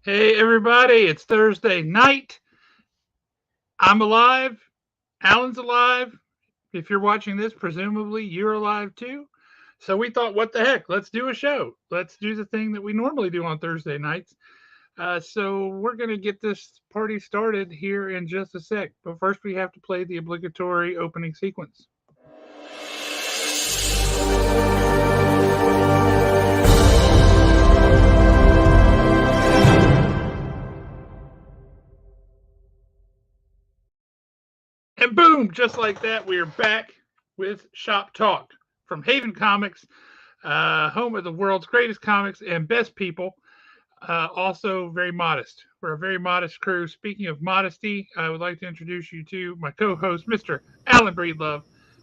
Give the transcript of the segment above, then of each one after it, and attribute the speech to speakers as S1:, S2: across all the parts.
S1: Hey, everybody, it's Thursday night. I'm alive. Alan's alive. If you're watching this, presumably you're alive too. So we thought, what the heck? Let's do a show. Let's do the thing that we normally do on Thursday nights. So we're going to get this party started here in just a sec. But first, we have to play the obligatory opening sequence. And boom, just like that, we are back with Shop Talk from Haven Comics, home of the world's greatest comics and best people. Also, very modest. We're a very modest crew. Speaking of modesty, I would like to introduce you to my co host, Mr. Alan Breedlove.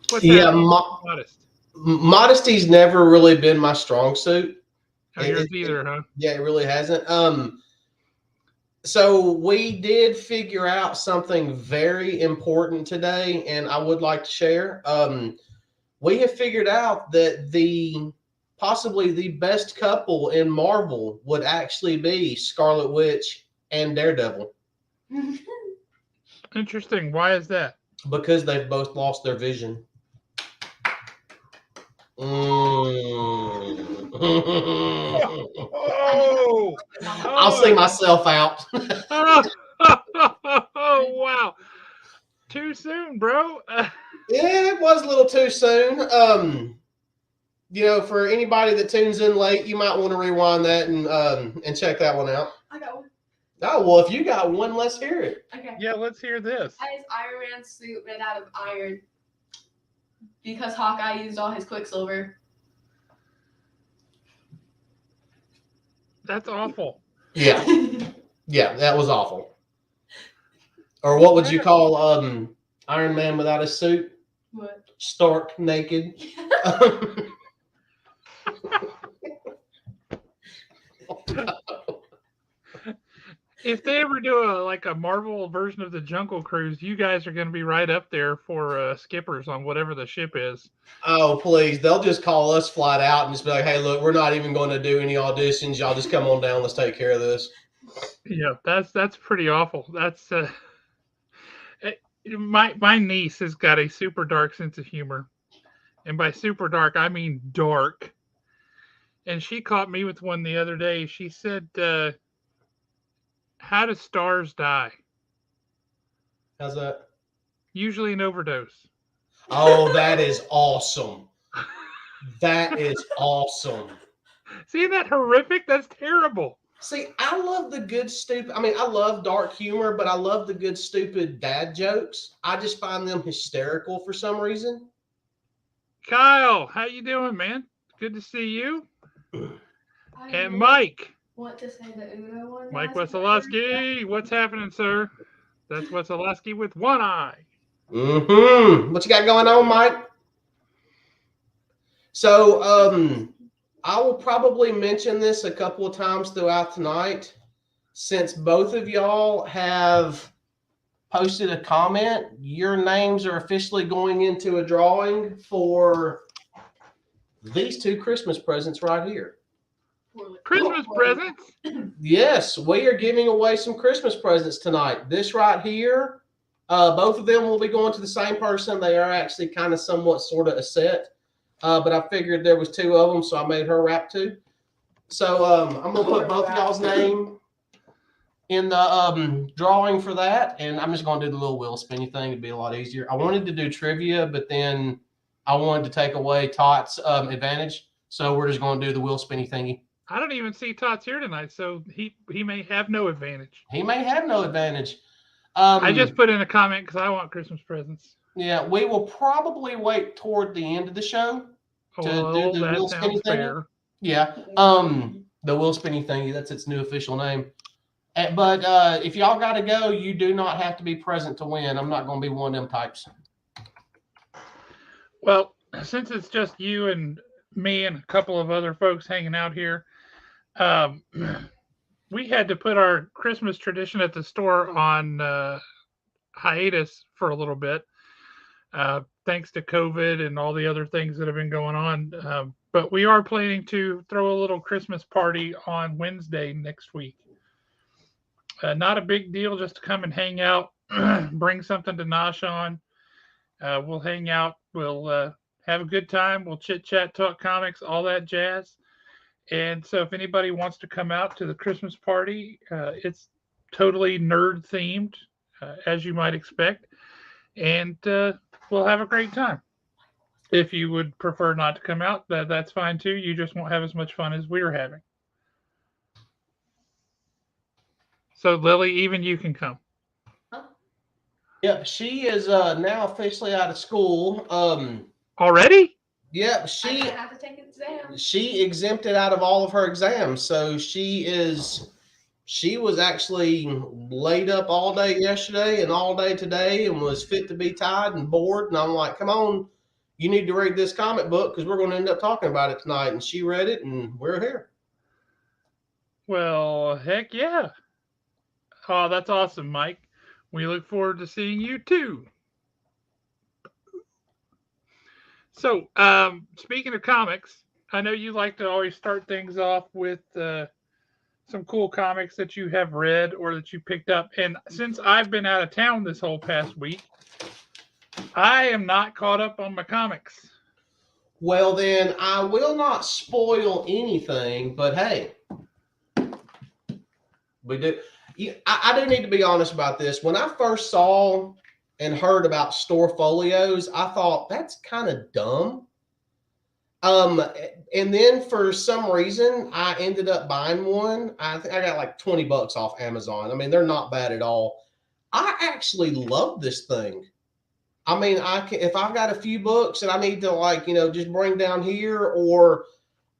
S1: What's
S2: Yeah,
S1: happening, Mr. Modest?
S2: modesty's never really been my strong suit.
S1: Oh, yours either, huh?
S2: Yeah, it really hasn't. So we did figure out something very important today, and I would like to share. We have figured out that the possibly the best couple in Marvel would actually be Scarlet Witch and Daredevil
S1: Interesting. Why is that?
S2: because they've both lost their vision. Mm.
S1: Oh,
S2: I'll see myself out.
S1: oh, oh, wow. Too soon, bro.
S2: Yeah, it was a little too soon. For anybody that tunes in late, you might want to rewind that and check that one out.
S3: I got one.
S2: Oh well, if you got one, let's hear it.
S3: Okay.
S1: Yeah, let's hear this.
S3: I have Iron Man's suit made out of iron because Hawkeye used all his Quicksilver.
S1: That's awful.
S2: Yeah, yeah, that was awful. Or what would you call Iron Man without a suit?
S3: What?
S2: Stark naked.
S1: If they ever do a Marvel version of the Jungle Cruise, you guys are going to be right up there for skippers on whatever the ship is.
S2: Oh please, they'll just call us flat out and just be like, "Hey, look, we're not even going to do any auditions. Y'all just come on down. Let's take care of this."
S1: Yeah, that's pretty awful. That's my niece has got a super dark sense of humor, and by super dark I mean dark. And she caught me with one the other day. She said, "How do stars die?"
S2: How's that?
S1: Usually an overdose.
S2: Oh, that is awesome. That is awesome.
S1: See that horrific? That's terrible.
S2: See, I love the good stupid. I mean, I love dark humor, but I love the good stupid dad jokes. I just find them hysterical for some reason.
S1: Kyle, how you doing, man? Good to see you.
S3: I
S1: And
S3: really
S1: Mike.
S3: want to say the Uno one.
S1: Mike
S3: guys, but
S1: Wesolowski, what's happening, sir? That's Wesolowski with one eye.
S2: Mm-hmm. What you got going on, Mike? So, I will probably mention this a couple of times throughout tonight. Since both of y'all have posted a comment, your names are officially going into a drawing for these two Christmas presents right here.
S1: Christmas presents?
S2: Yes, we are giving away some Christmas presents tonight. This right here, both of them will be going to the same person. They are actually kind of somewhat sort of a set. But I figured there was two of them, so I made her wrap two. So I'm going to put both of y'all's name in the drawing for that, and I'm just going to do the little wheel spinny thing. It'd be a lot easier. I wanted to do trivia, but then I wanted to take away Tot's advantage, so we're just going to do the wheel spinny thingy.
S1: I don't even see Tots here tonight, so he may have no advantage.
S2: He may have no advantage.
S1: I just put in a comment because I want Christmas presents.
S2: Yeah, we will probably wait toward the end of the show to do the wheel spinny thingy. Yeah, the wheel spinny thingy. That's its new official name. But if y'all got to go, you do not have to be present to win. I'm not going to be one of them types.
S1: Well, since it's just you and me and a couple of other folks hanging out here, we had to put our Christmas tradition at the store on hiatus for a little bit, thanks to COVID and all the other things that have been going on. But we are planning to throw a little Christmas party on Wednesday next week. Not a big deal, just to come and hang out, bring something to nosh on. We'll hang out. We'll have a good time. We'll chit chat, talk comics, all that jazz. And so, if anybody wants to come out to the Christmas party, it's totally nerd themed, as you might expect, and we'll have a great time. If you would prefer not to come out, that's fine too. You just won't have as much fun as we're having. So, Lily, even you can come.
S2: Yep, she is now officially out of school.
S1: Already?
S2: Yep,
S3: I
S2: she
S3: don't have to take exams.
S2: she exempted out of all of her exams, so she was actually laid up all day yesterday and all day today and was fit to be tied and bored. And I'm like, come on, you need to read this comic book because we're going to end up talking about it tonight. And she read it, and we're here.
S1: Well, heck yeah. Oh, that's awesome, Mike. We look forward to seeing you too. So, speaking of comics, I know you like to always start things off with some cool comics that you have read or that you picked up. And since I've been out of town this whole past week, I am not caught up on my comics.
S2: Well, then I will not spoil anything, but hey, we do. I do need to be honest about this. When I first saw and heard about store folios, I thought that's kind of dumb. And then for some reason, I ended up buying one. I think I got like $20 off Amazon. I mean, they're not bad at all. I actually love this thing. I mean, if I've got a few books and I need to just bring down here, or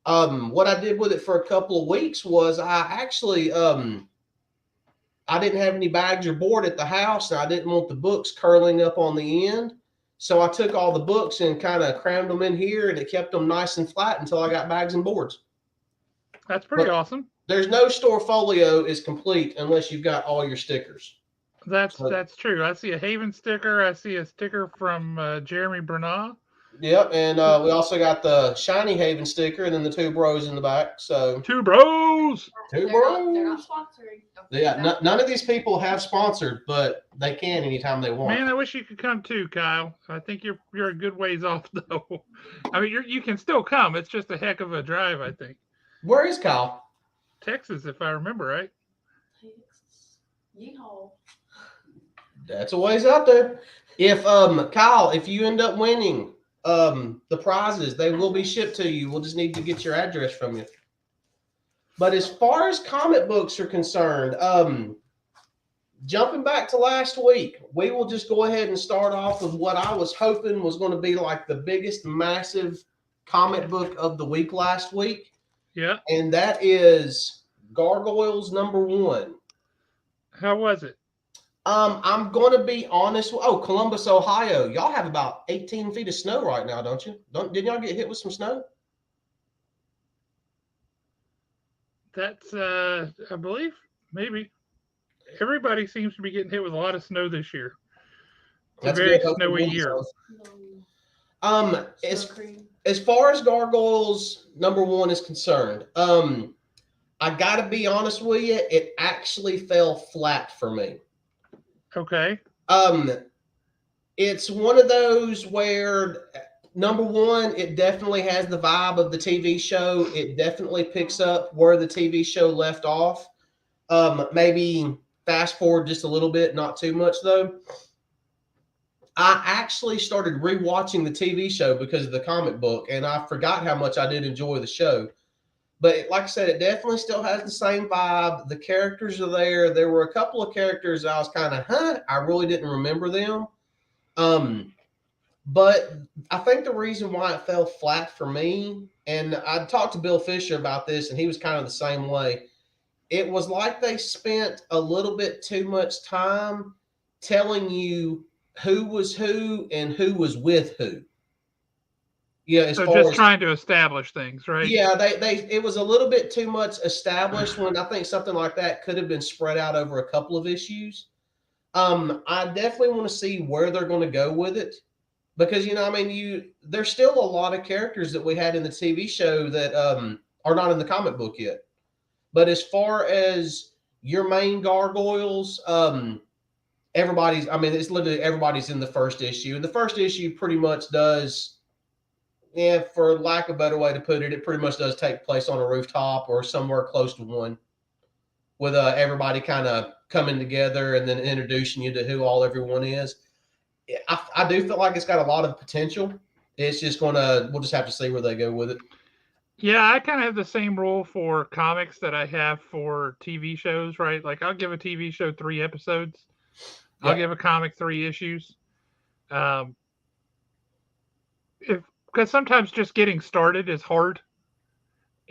S2: what I did with it for a couple of weeks was I actually I didn't have any bags or board at the house, and I didn't want the books curling up on the end. So I took all the books and kind of crammed them in here, and it kept them nice and flat until I got bags and boards.
S1: That's pretty awesome.
S2: There's no store folio is complete unless you've got all your stickers.
S1: That's true. I see a Haven sticker. I see a sticker from Jeremy Bernard.
S2: Yep, and we also got the shiny Haven sticker, and then the two bros in the back. So
S1: two bros.
S3: They're not sponsoring.
S2: Yeah, none of these people have sponsored, but they can anytime they want.
S1: Man, I wish you could come too, Kyle. I think you're a good ways off though. I mean, you can still come. It's just a heck of a drive, I think.
S2: Where is Kyle?
S1: Texas, if I remember right.
S3: Texas. Yeehaw.
S2: That's a ways out there. If Kyle, if you end up winning the prizes, they will be shipped to you. We'll just need to get your address from you. But as far as comic books are concerned, jumping back to last week, we will just go ahead and start off with what I was hoping was going to be like the biggest, massive comic book of the week last week.
S1: Yeah.
S2: And that is Gargoyles #1.
S1: How was it?
S2: I'm going to be honest. Oh, Columbus, Ohio. Y'all have about 18 feet of snow right now, don't you? Didn't y'all get hit with some snow?
S1: That's, I believe, maybe. Everybody seems to be getting hit with a lot of snow this year. It's a very snowy year.
S2: As far as Gargoyles #1 is concerned, I got to be honest with you. It actually fell flat for me.
S1: Okay.
S2: It's one of those where #1, it definitely has the vibe of the TV show. It definitely picks up where the TV show left off. Maybe fast forward just a little bit, not too much though. I actually started rewatching the TV show because of the comic book, and I forgot how much I did enjoy the show. But like I said, it definitely still has the same vibe. The characters are there. There were a couple of characters I was kind of, I really didn't remember them. But I think the reason why it fell flat for me, and I talked to Bill Fisher about this, and he was kind of the same way. It was like they spent a little bit too much time telling you who was who and who was with who. Yeah,
S1: so just trying to establish things, right?
S2: Yeah, it was a little bit too much established when I think something like that could have been spread out over a couple of issues. I definitely want to see where they're going to go with it because there's still a lot of characters that we had in the TV show that are not in the comic book yet. But as far as your main gargoyles, everybody's, I mean, it's literally everybody's in the first issue. And the first issue pretty much does, yeah, for lack of a better way to put it, it pretty much does take place on a rooftop or somewhere close to one, with everybody kind of coming together and then introducing you to who all everyone is. I do feel like it's got a lot of potential. It's just we'll just have to see where they go with it.
S1: Yeah, I kind of have the same rule for comics that I have for TV shows, right? Like I'll give a TV show 3 episodes. I'll
S2: Yep.
S1: give a comic 3 issues. Um, if because sometimes just getting started is hard,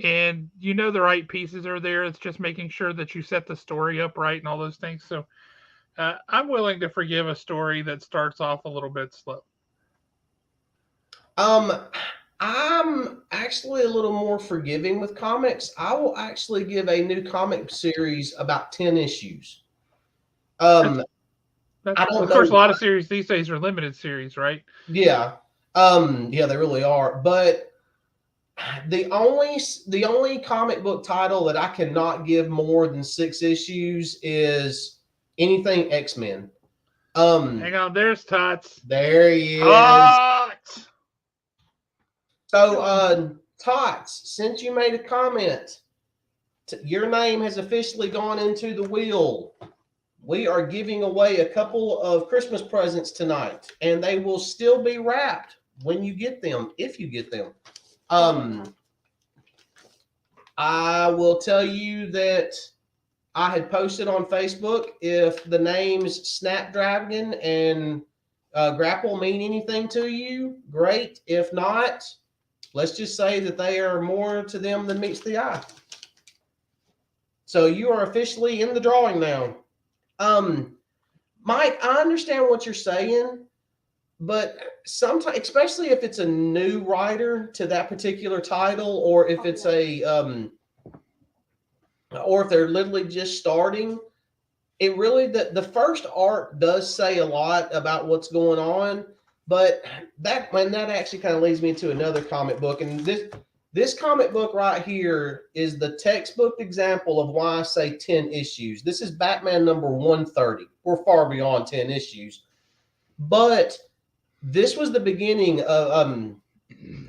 S1: and you know the right pieces are there. It's just making sure that you set the story up right and all those things. So I'm willing to forgive a story that starts off a little bit slow.
S2: I'm actually a little more forgiving with comics. I will actually give a new comic series about 10 issues. I don't
S1: Of course, a
S2: know.
S1: lot of series these days are limited series, right?
S2: Yeah. Yeah, they really are. But the only comic book title that I cannot give more than 6 issues is anything X-Men.
S1: Hang on, there's Tots.
S2: There he is.
S1: Tots!
S2: So, Tots, since you made a comment, your name has officially gone into the wheel. We are giving away a couple of Christmas presents tonight, and they will still be wrapped when you get them, if you get them. I will tell you that I had posted on Facebook, if the names Snapdragon and Grapple mean anything to you, great. If not, let's just say that they are more to them than meets the eye. So you are officially in the drawing now. Mike, I understand what you're saying, but sometimes, especially if it's a new writer to that particular title, or if it's or if they're literally just starting, it really, the first art does say a lot about what's going on. But that actually kind of leads me to another comic book, and this comic book right here is the textbook example of why I say 10 issues. This is Batman number 130. We're far beyond 10 issues. But this was the beginning of,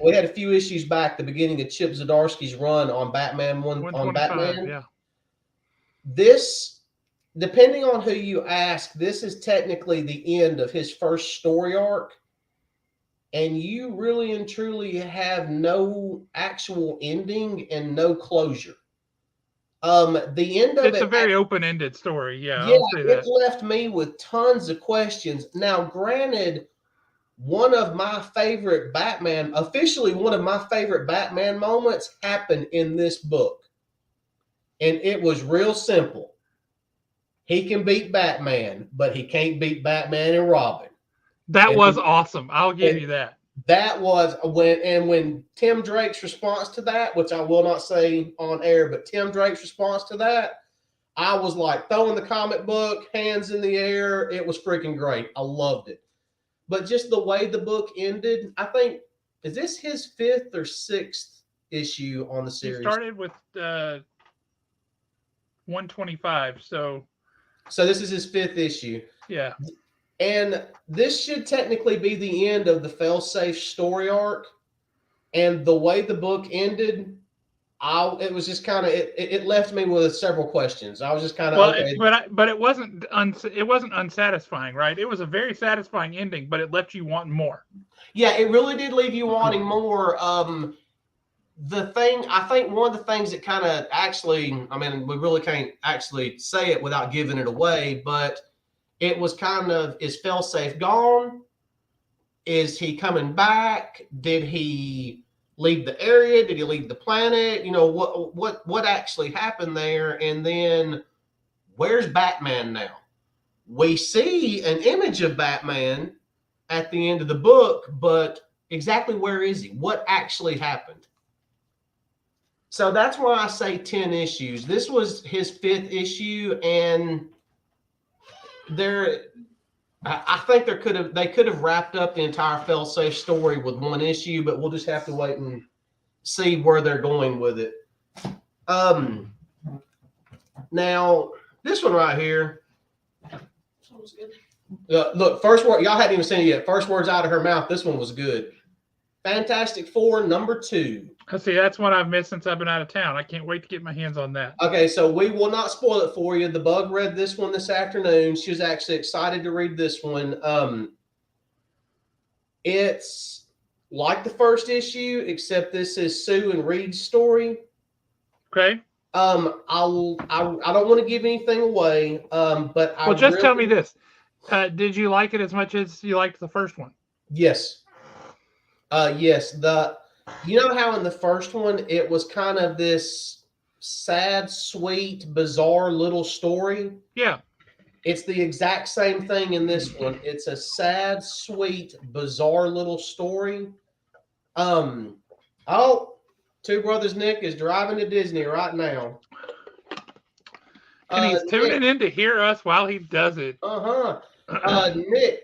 S2: we had a few issues back, the beginning of Chip Zdarsky's run on Batman, on Batman.
S1: Yeah.
S2: This, depending on who you ask, this is technically the end of his first story arc. And you really and truly have no actual ending and no closure. The end of
S1: it's a very open-ended story. Yeah, I'll say that.
S2: It left me with tons of questions. Now, granted, one of my favorite Batman moments happened in this book. And it was real simple. He can beat Batman, but he can't beat Batman and Robin.
S1: That was awesome. I'll give you that.
S2: That was when Tim Drake's response to that, which I will not say on air, but Tim Drake's response to that, I was like throwing the comic book, hands in the air. It was freaking great. I loved it. But just the way the book ended, I think, is this his 5th or 6th issue on the series?
S1: He started with 125, so
S2: this is his 5th issue.
S1: Yeah.
S2: And this should technically be the end of the Failsafe story arc. And the way the book ended, it was just kind of, it left me with several questions. I was just kind of, okay.
S1: But it wasn't unsatisfying, right? It was a very satisfying ending, but it left you wanting more.
S2: Yeah, it really did leave you wanting more. I think one of the things that kind of actually, I mean, we really can't actually say it without giving it away, but it was kind of, is Failsafe gone? Is he coming back? Did he leave the area? Did he leave the planet? You know, what actually happened there? And then where's Batman now? We see an image of Batman at the end of the book, but exactly where is he? What actually happened? So that's why I say 10 issues. This was his 5th issue, and I think they could have wrapped up the entire Failsafe story with 1 issue, but we'll just have to wait and see where they're going with it. Now, This one right here. Look, first word, y'all hadn't even seen it yet. First words out of her mouth. This one was good. Fantastic Four #2.
S1: See, that's one I've missed since I've been out of town. I can't wait to get my hands on that.
S2: Okay, so we will not spoil it for you. The Bug read this one this afternoon. She was actually excited to read this one. It's like the first issue, except this is Sue and Reed's story.
S1: Okay.
S2: I don't want to give anything away. But
S1: well, just tell me this: did you like it as much as you liked the first one?
S2: Yes. Yes. You know how in the first one it was kind of this sad, sweet, bizarre little story?
S1: Yeah.
S2: It's the exact same thing in this one. It's a sad, sweet, bizarre little story. Two Brothers Nick is driving to Disney right now.
S1: And he's tuning in to hear us while he does it.
S2: Nick,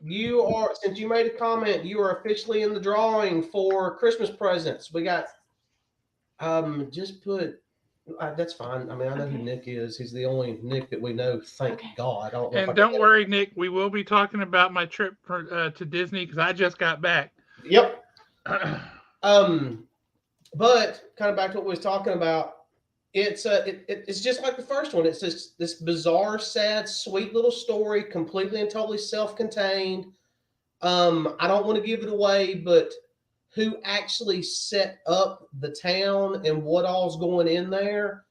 S2: you are, since you made a comment, you are officially in the drawing for Christmas presents. We got, just put, that's fine. I mean, I know who Nick is. He's the only Nick that we know. Thank God.
S1: Don't worry, Nick. We will be talking about my trip to Disney because I just got back.
S2: Yep. But kind of back to what we was talking about. It's just like the first one. It's just this bizarre, sad, sweet little story, completely and totally self-contained. I don't want to give it away, but who actually set up the town and what all's going in there,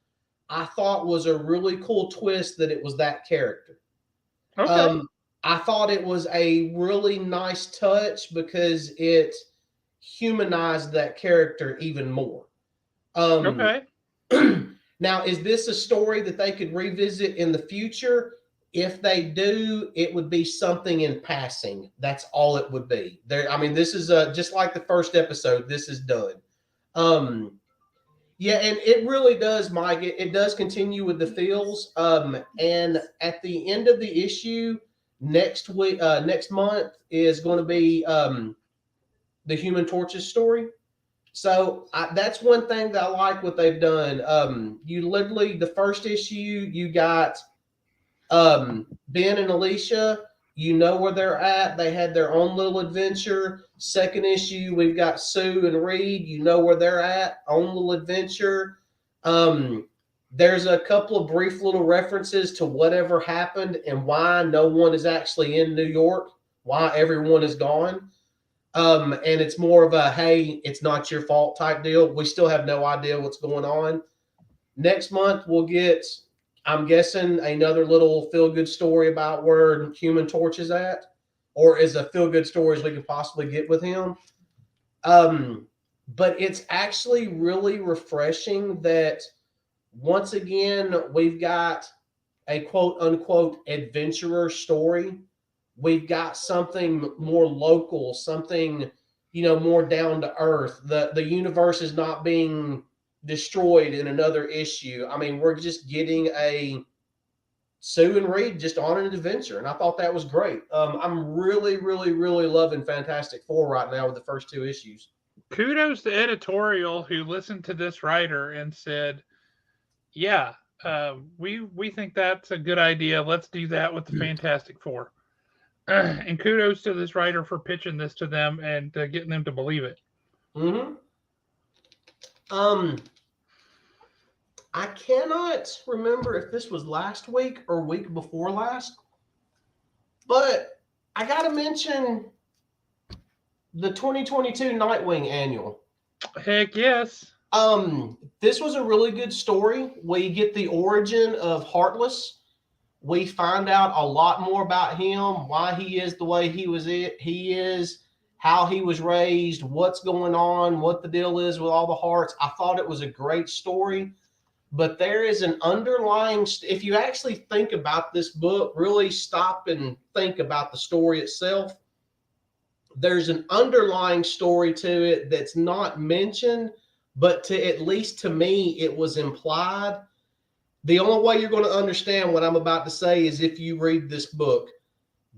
S2: I thought was a really cool twist that it was that character.
S1: Okay.
S2: I thought it was a really nice touch because it humanized that character even more.
S1: Okay.
S2: Now, is this a story that they could revisit in the future? If they do, it would be something in passing. That's all it would be. This is just like the first episode. This is done. Yeah, and it really does, Mike. It does continue with the feels. And at the end of the issue next month is going to be the Human Torch's story. So that's one thing that I like what they've done. You literally, the first issue, you got Ben and Alicia. You know where they're at. They had their own little adventure. Second issue, we've got Sue and Reed. You know where they're at. Own little adventure. There's a couple of brief little references to whatever happened and why no one is actually in New York, why everyone is gone. And it's more of a, hey, it's not your fault type deal. We still have no idea what's going on. Next month, we'll get, I'm guessing, another little feel-good story about where Human Torch is at, or is a feel-good story as we could possibly get with him. But it's actually really refreshing that once again, we've got a quote-unquote adventurer story. We've got something more local, something, more down to earth. The universe is not being destroyed in another issue. I mean, we're just getting a Sue and Reed just on an adventure, and I thought that was great. I'm really, really, really loving Fantastic Four right now with the first two issues.
S1: Kudos to editorial who listened to this writer and said, yeah, we think that's a good idea. Let's do that with the Fantastic Four. And kudos to this writer for pitching this to them and getting them to believe it.
S2: Mm-hmm. I cannot remember if this was last week or week before last, but I got to mention the 2022 Nightwing annual.
S1: Heck yes.
S2: This was a really good story. We get the origin of Heartless. We find out a lot more about him, why he is the way he is, how he was raised, what's going on, what the deal is with all the hearts. I thought it was a great story, but there is an underlying, if you actually think about this book, really stop and think about the story itself, there's an underlying story to it that's not mentioned, but at least to me, it was implied. The only way you're going to understand what I'm about to say is if you read this book.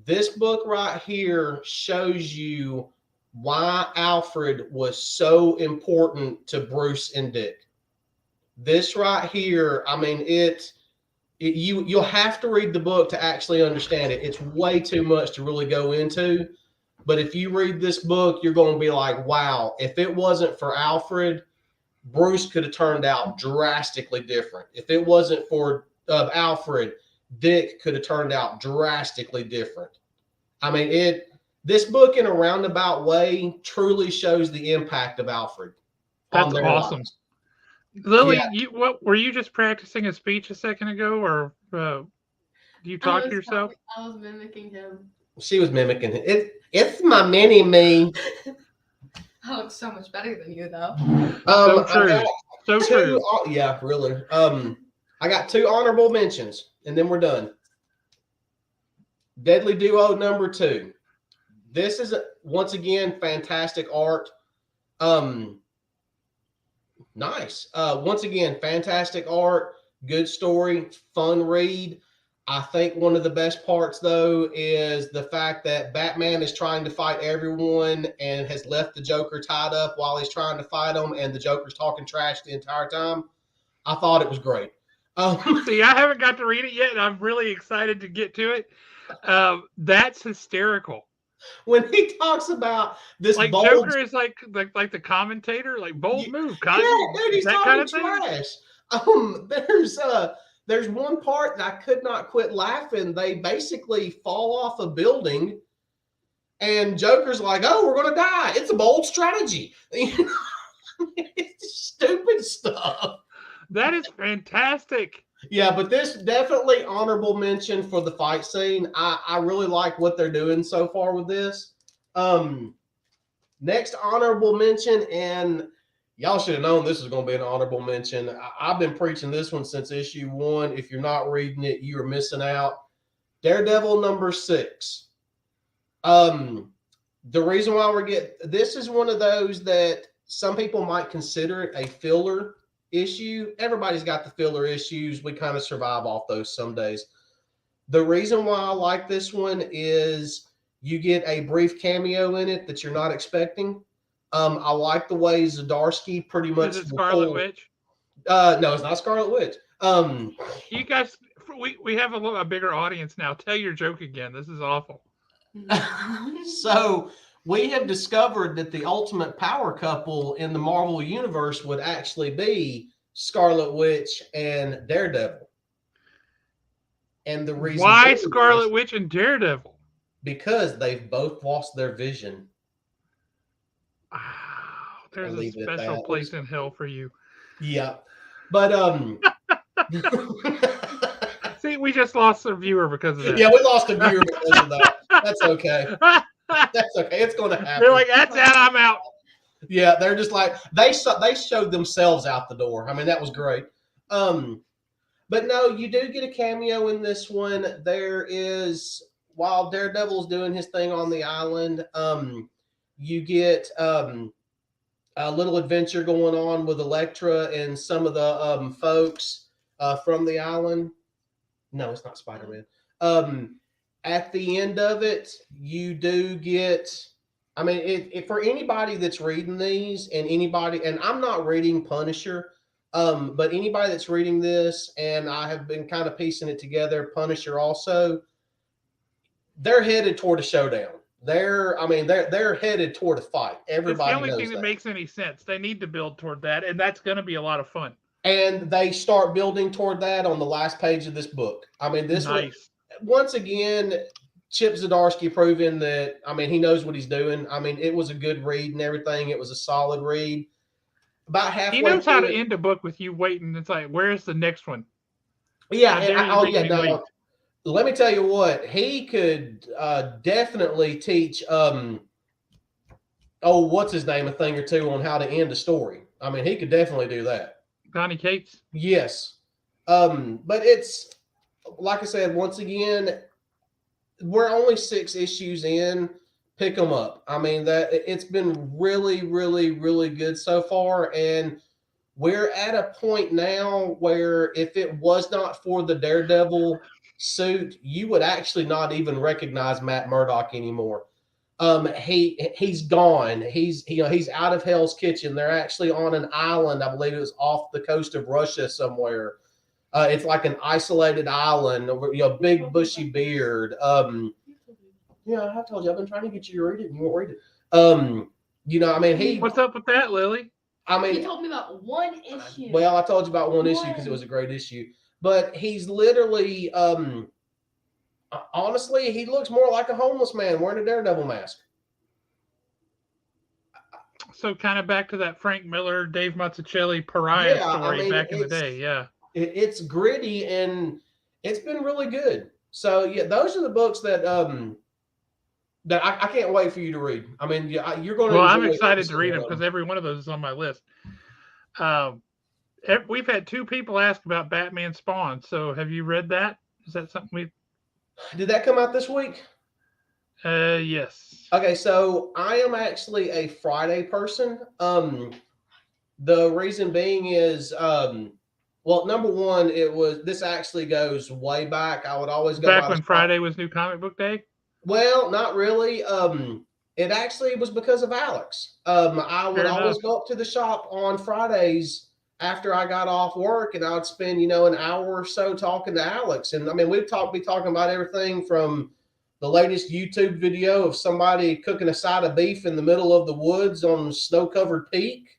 S2: This book right here shows you why Alfred was so important to Bruce and Dick. This right here, I mean, You'll have to read the book to actually understand it. It's way too much to really go into. But if you read this book, you're going to be like, wow, if it wasn't for Alfred, Bruce could have turned out drastically different. If it wasn't for Alfred, Dick could have turned out drastically different. I mean, this book in a roundabout way truly shows the impact of Alfred on
S1: That's
S2: their
S1: awesome.
S2: lives.
S1: Lily,
S2: Yeah.
S1: what were you just practicing a speech a second ago, or you talk to yourself?
S3: I was mimicking him.
S2: She was mimicking it. It's my mini me.
S3: I look so much better than you, though.
S1: So
S2: I
S1: true.
S2: got
S1: So
S2: two.
S1: true.
S2: Yeah, really. I got 2 honorable mentions, and then we're done. Deadly Duo number 2. This is once again fantastic art. Nice. Once again, fantastic art, good story, fun read. I think one of the best parts, though, is the fact that Batman is trying to fight everyone and has left the Joker tied up while he's trying to fight him, and the Joker's talking trash the entire time. I thought it was great.
S1: See, I haven't got to read it yet, and I'm really excited to get to it. That's hysterical.
S2: When he talks about this
S1: Like
S2: bold,
S1: Joker is like the commentator, like bold move, Cotton.
S2: yeah, dude, he's
S1: that
S2: talking
S1: kind of thing.
S2: trash. There's one part that I could not quit laughing. They basically fall off a building, and Joker's like, "Oh, we're gonna die. It's a bold strategy." It's stupid stuff.
S1: That is fantastic.
S2: Yeah, but this definitely honorable mention for the fight scene. I really like what they're doing so far with this. Next honorable mention, and y'all should have known this was going to be an honorable mention. I've been preaching this one since issue 1. If you're not reading it, you are missing out. Daredevil number 6. The reason why this is one of those that some people might consider it a filler issue. Everybody's got the filler issues. We kind of survive off those some days. The reason why I like this one is you get a brief cameo in it that you're not expecting. I like the way Zdarsky pretty much.
S1: Is it Scarlet Witch?
S2: No, it's not Scarlet Witch.
S1: You guys, we have a bigger audience now. Tell your joke again. This is awful.
S2: So we have discovered that the ultimate power couple in the Marvel Universe would actually be Scarlet Witch and Daredevil. And the reason
S1: why Scarlet Witch and Daredevil?
S2: Because they've both lost their vision.
S1: Oh, there's a special place in hell for you.
S2: Yeah. But
S1: see, we just lost a viewer because of that.
S2: Yeah, we lost a viewer because of that. That's okay. That's okay. It's going to happen.
S1: They're like, that's out. I'm out.
S2: Yeah, they're just like they showed themselves out the door. I mean, that was great. But no, you do get a cameo in this one. There is, while Daredevil's doing his thing on the island, you get a little adventure going on with Elektra and some of the folks from the island. No, it's not Spider-Man. At the end of it, you do get, I mean, if for anybody that's reading these and anybody, and I'm not reading Punisher, but anybody that's reading this, and I have been kind of piecing it together, Punisher also, they're headed toward a showdown. They're headed toward a fight. Everybody knows that.
S1: It's the only thing that makes any sense. They need to build toward that, and that's going to be a lot of fun.
S2: And they start building toward that on the last page of this book. I mean, this
S1: nice.
S2: Once again, Chip Zdarsky proving that, I mean, he knows what he's doing. I mean, it was a good read and everything. It was a solid read. About halfway.
S1: He knows how to end a book with you waiting. It's like, where's the next one?
S2: Yeah. Let me tell you what, he could definitely teach, what's his name, a thing or two on how to end a story. I mean, he could definitely do that.
S1: Donnie Cates?
S2: Yes. But it's, like I said, once again, we're only 6 issues in. Pick them up. I mean, that it's been really, really, really good so far. And we're at a point now where if it was not for the Daredevil suit, you would actually not even recognize Matt Murdock anymore. He's gone. He's out of Hell's Kitchen. They're actually on an island. I believe it was off the coast of Russia somewhere. It's like an isolated island, big bushy beard. Yeah, I told you I've been trying to get you to read it, and you won't read it. I mean,
S1: What's up with that, Lily?
S2: I mean,
S3: he told me about one issue.
S2: Well, I told you about one issue because it was a great issue. But he's literally, honestly, he looks more like a homeless man wearing a Daredevil mask.
S1: So kind of back to that Frank Miller, Dave Mazzucchelli pariah story back in the day. Yeah.
S2: It's gritty and it's been really good. So yeah, those are the books that I can't wait for you to read. I mean, you're going to.
S1: Well, I'm excited to read them because every one of those is on my list. We've had 2 people ask about Batman Spawn. So have you read that? Is that something we?
S2: Did that come out this week?
S1: Yes.
S2: Okay, so I am actually a Friday person. The reason being is, well, number one, this actually goes way back. I would always go
S1: back when Friday was New Comic Book Day.
S2: Well, not really. It actually was because of Alex. I would always go up to the shop on Fridays after I got off work, and I would spend, an hour or so talking to Alex. And I mean, we'd be talking about everything from the latest YouTube video of somebody cooking a side of beef in the middle of the woods on a snow-covered peak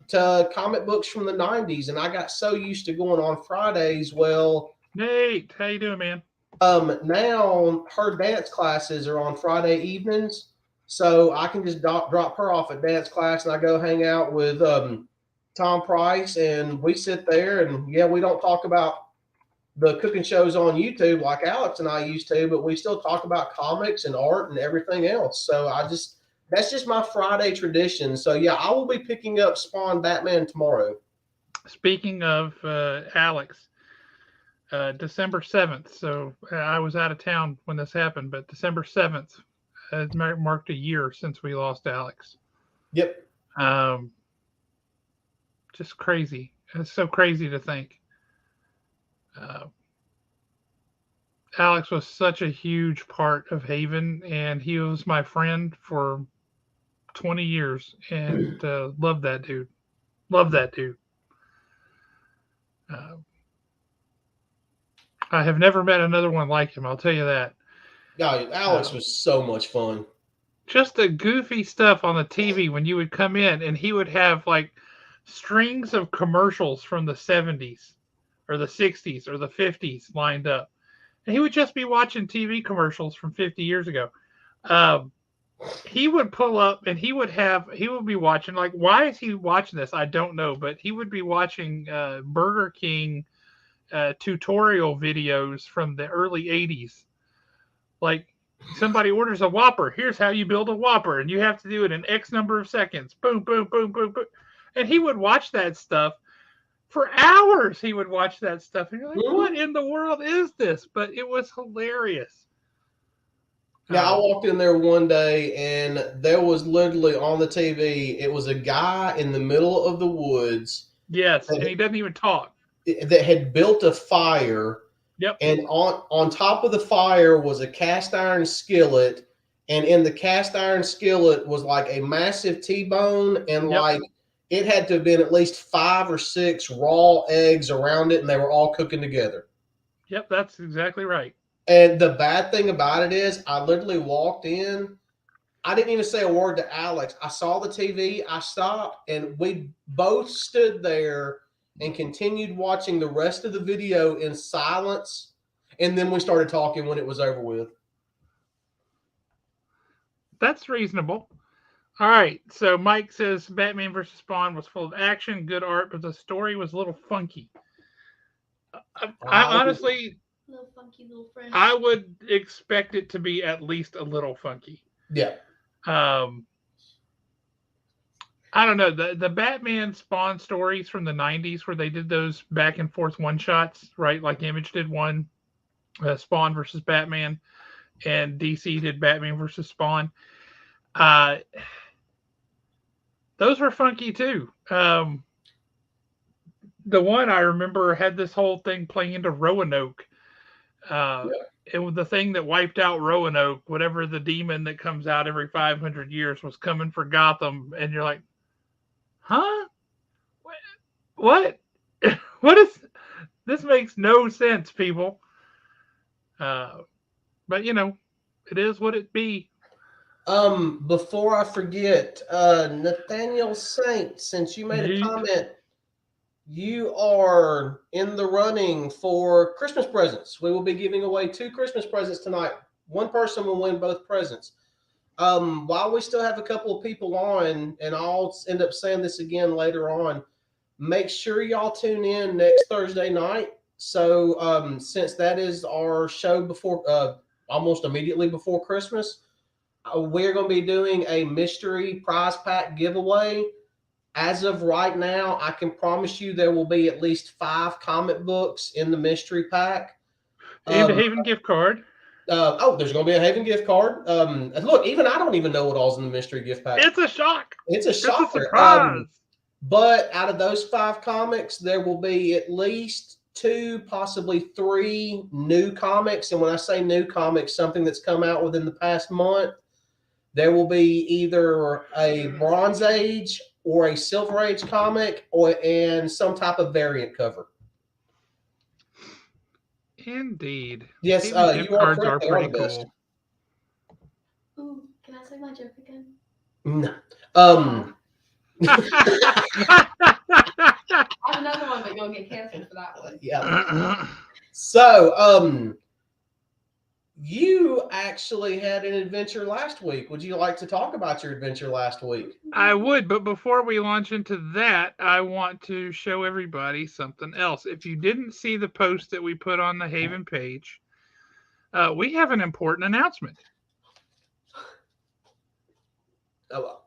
S2: to comic books from the 90s. And I got so used to going on Fridays. Well,
S1: Nate, how you doing, man?
S2: Now her dance classes are on Friday evenings, so I can just drop her off at dance class, and I go hang out with Tom Price, and we sit there, and yeah, we don't talk about the cooking shows on YouTube like Alex and I used to, but we still talk about comics and art and everything else. So that's just my Friday tradition. So yeah, I will be picking up Spawn Batman tomorrow.
S1: Speaking of Alex. December 7th. So I was out of town when this happened, but December 7th marked a year since we lost Alex.
S2: Yep.
S1: Just crazy. It's so crazy to think. Alex was such a huge part of Haven, and he was my friend for 20 years, and love that dude. Love that dude. I have never met another one like him. I'll tell you that.
S2: Yeah, Alex was so much fun.
S1: Just the goofy stuff on the TV when you would come in, and he would have like strings of commercials from the 70s or the 60s or the 50s lined up. And he would just be watching TV commercials from 50 years ago. He would pull up and he would be watching, like, why is he watching this? I don't know, but he would be watching Burger King tutorial videos from the early 80s. Like, somebody orders a Whopper. Here's how you build a Whopper, and you have to do it in X number of seconds. Boom, boom, boom, boom, boom. And he would watch that stuff for hours. He would watch that stuff. And you're like, what in the world is this? But it was hilarious.
S2: Yeah, I walked in there one day, and there was literally on the TV, it was a guy in the middle of the woods.
S1: Yes, and he doesn't even talk.
S2: That had built a fire.
S1: Yep.
S2: And on top of the fire was a cast iron skillet, and in the cast iron skillet was like a massive T-bone, and like it had to have been at least 5 or 6 raw eggs around it, and they were all cooking together.
S1: Yep, that's exactly right.
S2: And the bad thing about it is I literally walked in. I didn't even say a word to Alex. I saw the TV. I stopped, and we both stood there and continued watching the rest of the video in silence. And then we started talking when it was over with.
S1: That's reasonable. All right. So Mike says Batman vs. Spawn was full of action, good art, but the story was a little funky. I honestly,
S3: little funky, little fresh.
S1: I would expect it to be at least a little funky.
S2: Yeah.
S1: I don't know, the Batman Spawn stories from the 90s where they did those back and forth one shots, right? Like Image did one, Spawn versus Batman, and DC did Batman versus Spawn. Those were funky too. The one I remember had this whole thing playing into Roanoke. It was the thing that wiped out Roanoke, whatever the demon that comes out every 500 years was coming for Gotham, and you're like, huh? What? What is? This makes no sense, people. Uh, but it is what it be.
S2: Before I forget, Nathaniel Saint, since you made a
S1: Yeet.
S2: comment, you are in the running for Christmas presents. We will be giving away 2 Christmas presents tonight. One person will win both presents. While we still have a couple of people on, and I'll end up saying this again later on, make sure y'all tune in next Thursday night. So, since that is our show before, almost immediately before Christmas, we're going to be doing a mystery prize pack giveaway. As of right now, I can promise you there will be at least 5 comic books in the mystery pack.
S1: And a Haven gift card.
S2: There's going to be a Haven gift card. Look, even I don't even know what all's in the mystery gift pack.
S1: It's a shock.
S2: It's a shocker.
S1: It's a surprise.
S2: But out of those 5 comics, there will be at least 2, possibly 3 new comics. And when I say new comics, something that's come out within the past month. There will be either a Bronze Age or a Silver Age comic, and some type of variant cover.
S1: Indeed.
S2: Yes,
S1: Haven
S2: you
S1: gift
S2: are
S1: cards
S2: correct.
S1: are
S2: They are
S1: pretty
S2: the best.
S1: cool.
S3: Ooh, can I say my joke again?
S2: No.
S3: I have another one, but you'll get canceled for that one.
S2: Yeah. So, you actually had an adventure last week. Would you like to talk about your adventure last week?
S1: I would, but before we launch into that, I want to show everybody something else. If you didn't see the post that we put on the Haven page, we have an important announcement.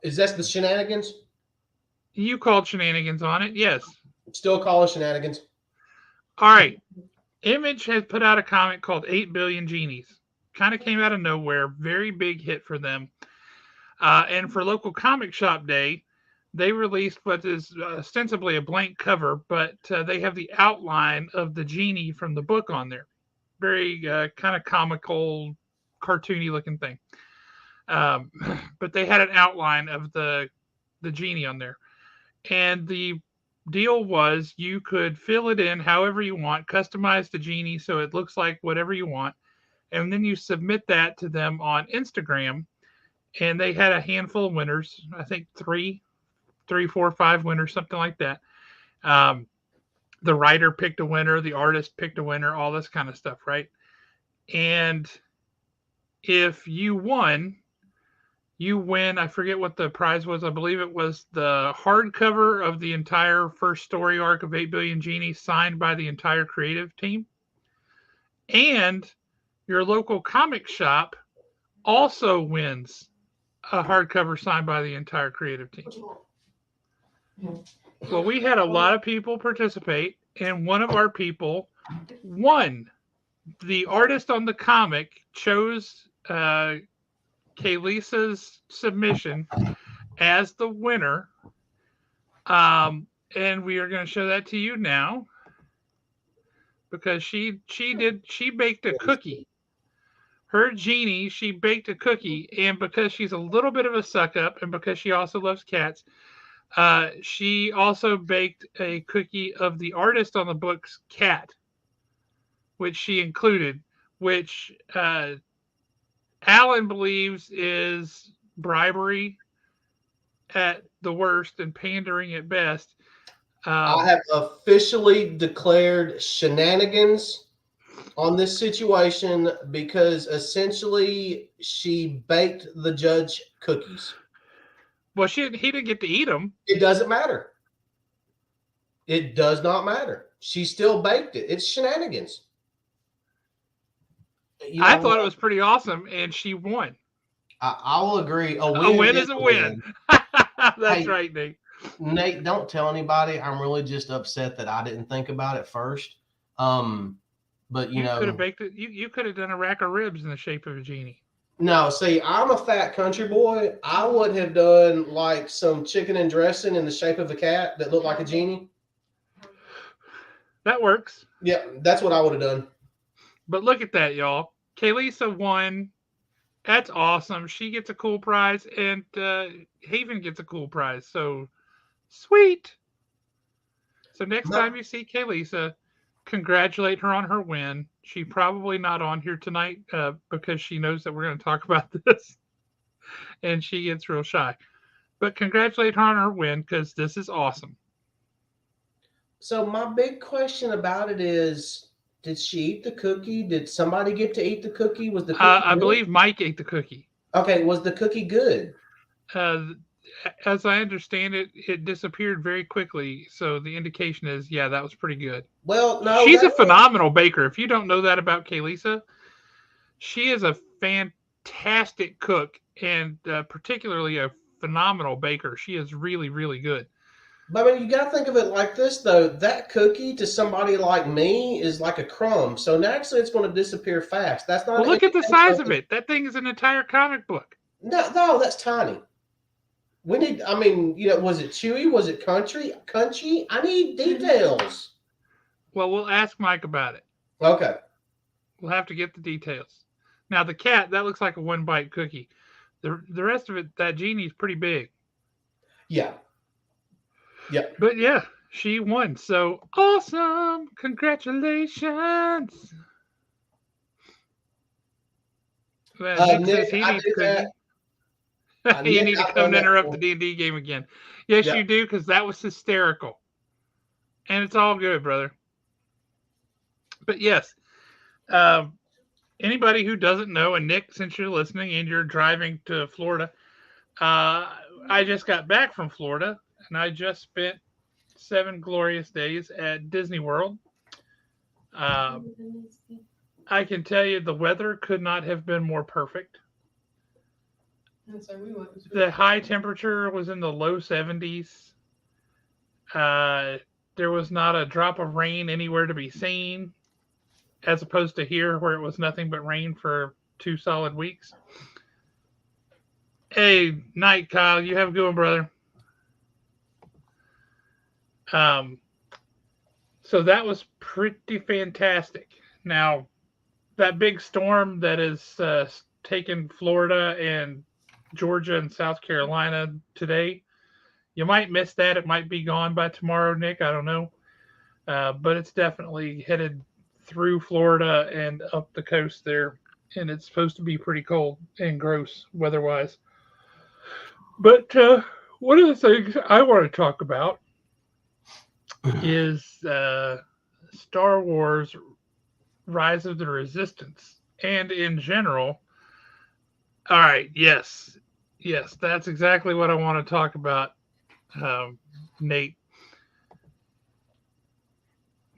S2: Is that the shenanigans?
S1: You called shenanigans on it, yes.
S2: Still call it shenanigans.
S1: All right. Image has put out a comic called 8 Billion Genies. Kind of came out of nowhere. Very big hit for them. And for local comic shop day, they released what is ostensibly a blank cover, but they have the outline of the genie from the book on there. Very kind of comical, cartoony looking thing. But they had an outline of the genie on there. And the deal was you could fill it in however you want, customize the genie so it looks like whatever you want, and then you submit that to them on Instagram. And they had a handful of winners. I think 3, 4, 5 winners, something like that. The writer picked a winner, the artist picked a winner, all this kind of stuff, right? And if you won, you win. I forget what the prize was. I believe it was the hardcover of the entire first story arc of 8 Billion Genies signed by the entire creative team. And your local comic shop also wins a hardcover signed by the entire creative team. Well, we had a lot of people participate, and one of our people won. The artist on the comic chose Kaylisa's submission as the winner. And we are going to show that to you now because she baked a cookie. Her genie, she baked a cookie, and because she's a little bit of a suck up, and because she also loves cats, she also baked a cookie of the artist on the book's cat, which she included, which Alan believes is bribery at the worst and pandering at best.
S2: I have officially declared shenanigans on this situation because essentially she baked the judge cookies.
S1: Well, he didn't get to eat them.
S2: It doesn't matter. It does not matter. She still baked it. It's shenanigans.
S1: I thought it was pretty awesome, and she won.
S2: I will agree.
S1: A win is a win. That's right, Nate.
S2: Nate, don't tell anybody. I'm really just upset that I didn't think about it first. But you know,
S1: could have baked it. You could have done a rack of ribs in the shape of a genie.
S2: No, see, I'm a fat country boy. I would have done like some chicken and dressing in the shape of a cat that looked like a genie.
S1: That works.
S2: Yeah, that's what I would have done.
S1: But look at that, y'all. Kaylisa won. That's awesome. She gets a cool prize, and Haven gets a cool prize. So sweet. So next time you see Kaylisa, congratulate her on her win. She probably not on here tonight because she knows that we're going to talk about this, and she gets real shy. But congratulate her on her win because this is awesome.
S2: So my big question about it is, did she eat the cookie? Did somebody get to eat the cookie? Was the cookie
S1: I
S2: good?
S1: believe Mike ate the cookie.
S2: Okay, was the cookie good?
S1: As I understand it, it disappeared very quickly. So the indication is, yeah, that was pretty good.
S2: Well, no,
S1: She's
S2: that
S1: a phenomenal baker. If you don't know that about Kaylisa, she is a fantastic cook and particularly a phenomenal baker. She is really, really good.
S2: But I mean, you got to think of it like this, though. That cookie to somebody like me is like a crumb. So naturally, it's going to disappear fast. That's not
S1: Well,
S2: an
S1: look at the
S2: indication
S1: size of it. That thing is an entire comic book.
S2: No, that's tiny. We need. I mean, was it chewy? Was it crunchy? I need details.
S1: Well, we'll ask Mike about it.
S2: Okay.
S1: We'll have to get the details. Now, the cat, that looks like a one bite cookie. The rest of it, that genie's pretty big.
S2: Yeah. Yeah.
S1: But yeah, she won. So awesome. Congratulations. Nick says he needs cookie. You need to come and interrupt the D&D game again. Yes, you do, because that was hysterical. And it's all good, brother. But yes, anybody who doesn't know, and Nick, since you're listening and you're driving to Florida, I just got back from Florida, and I just spent 7 glorious days at Disney World. I can tell you the weather could not have been more perfect. The high temperature was in the low 70s. There was not a drop of rain anywhere to be seen, as opposed to here where it was nothing but rain for 2 solid weeks. Hey, night, Kyle. You have a good one, brother. So that was pretty fantastic. Now, that big storm that is taken Florida and Georgia and South Carolina today, you might miss that. It might be gone by tomorrow, Nick. I don't know. But it's definitely headed through Florida and up the coast there. And it's supposed to be pretty cold and gross weather-wise. But one of the things I want to talk about is Star Wars Rise of the Resistance. And in general, all right, yes, that's exactly what I want to talk about, Nate.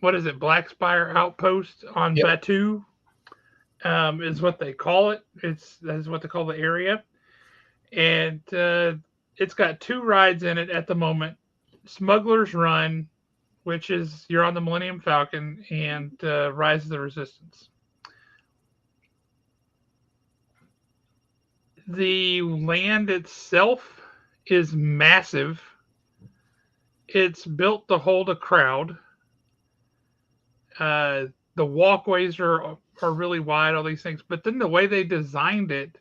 S1: What is it? Black Spire Outpost on Batuu is what they call it. That's what they call the area. And it's got 2 rides in it at the moment. Smuggler's Run, which is you're on the Millennium Falcon, and Rise of the Resistance. The land itself is massive. It's built to hold a crowd. The walkways are really wide, all these things. But then the way they designed it